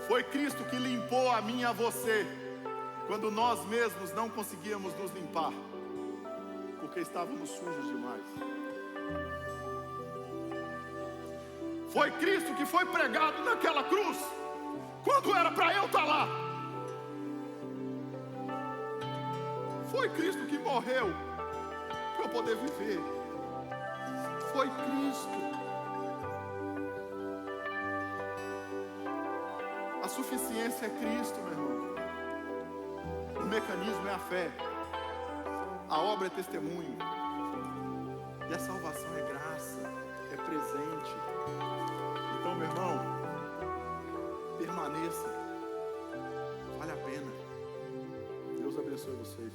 S1: Foi Cristo que limpou a mim e a você, quando nós mesmos não conseguíamos nos limpar, porque estávamos sujos demais. Foi Cristo que foi pregado naquela cruz, quando era para eu estar lá. Foi Cristo que morreu para eu poder viver. Foi Cristo. A suficiência é Cristo, meu irmão. O mecanismo é a fé. A obra é testemunho. E a salvação é graça, é presente. Então, meu irmão, permaneça. Vale a pena. Deus abençoe vocês.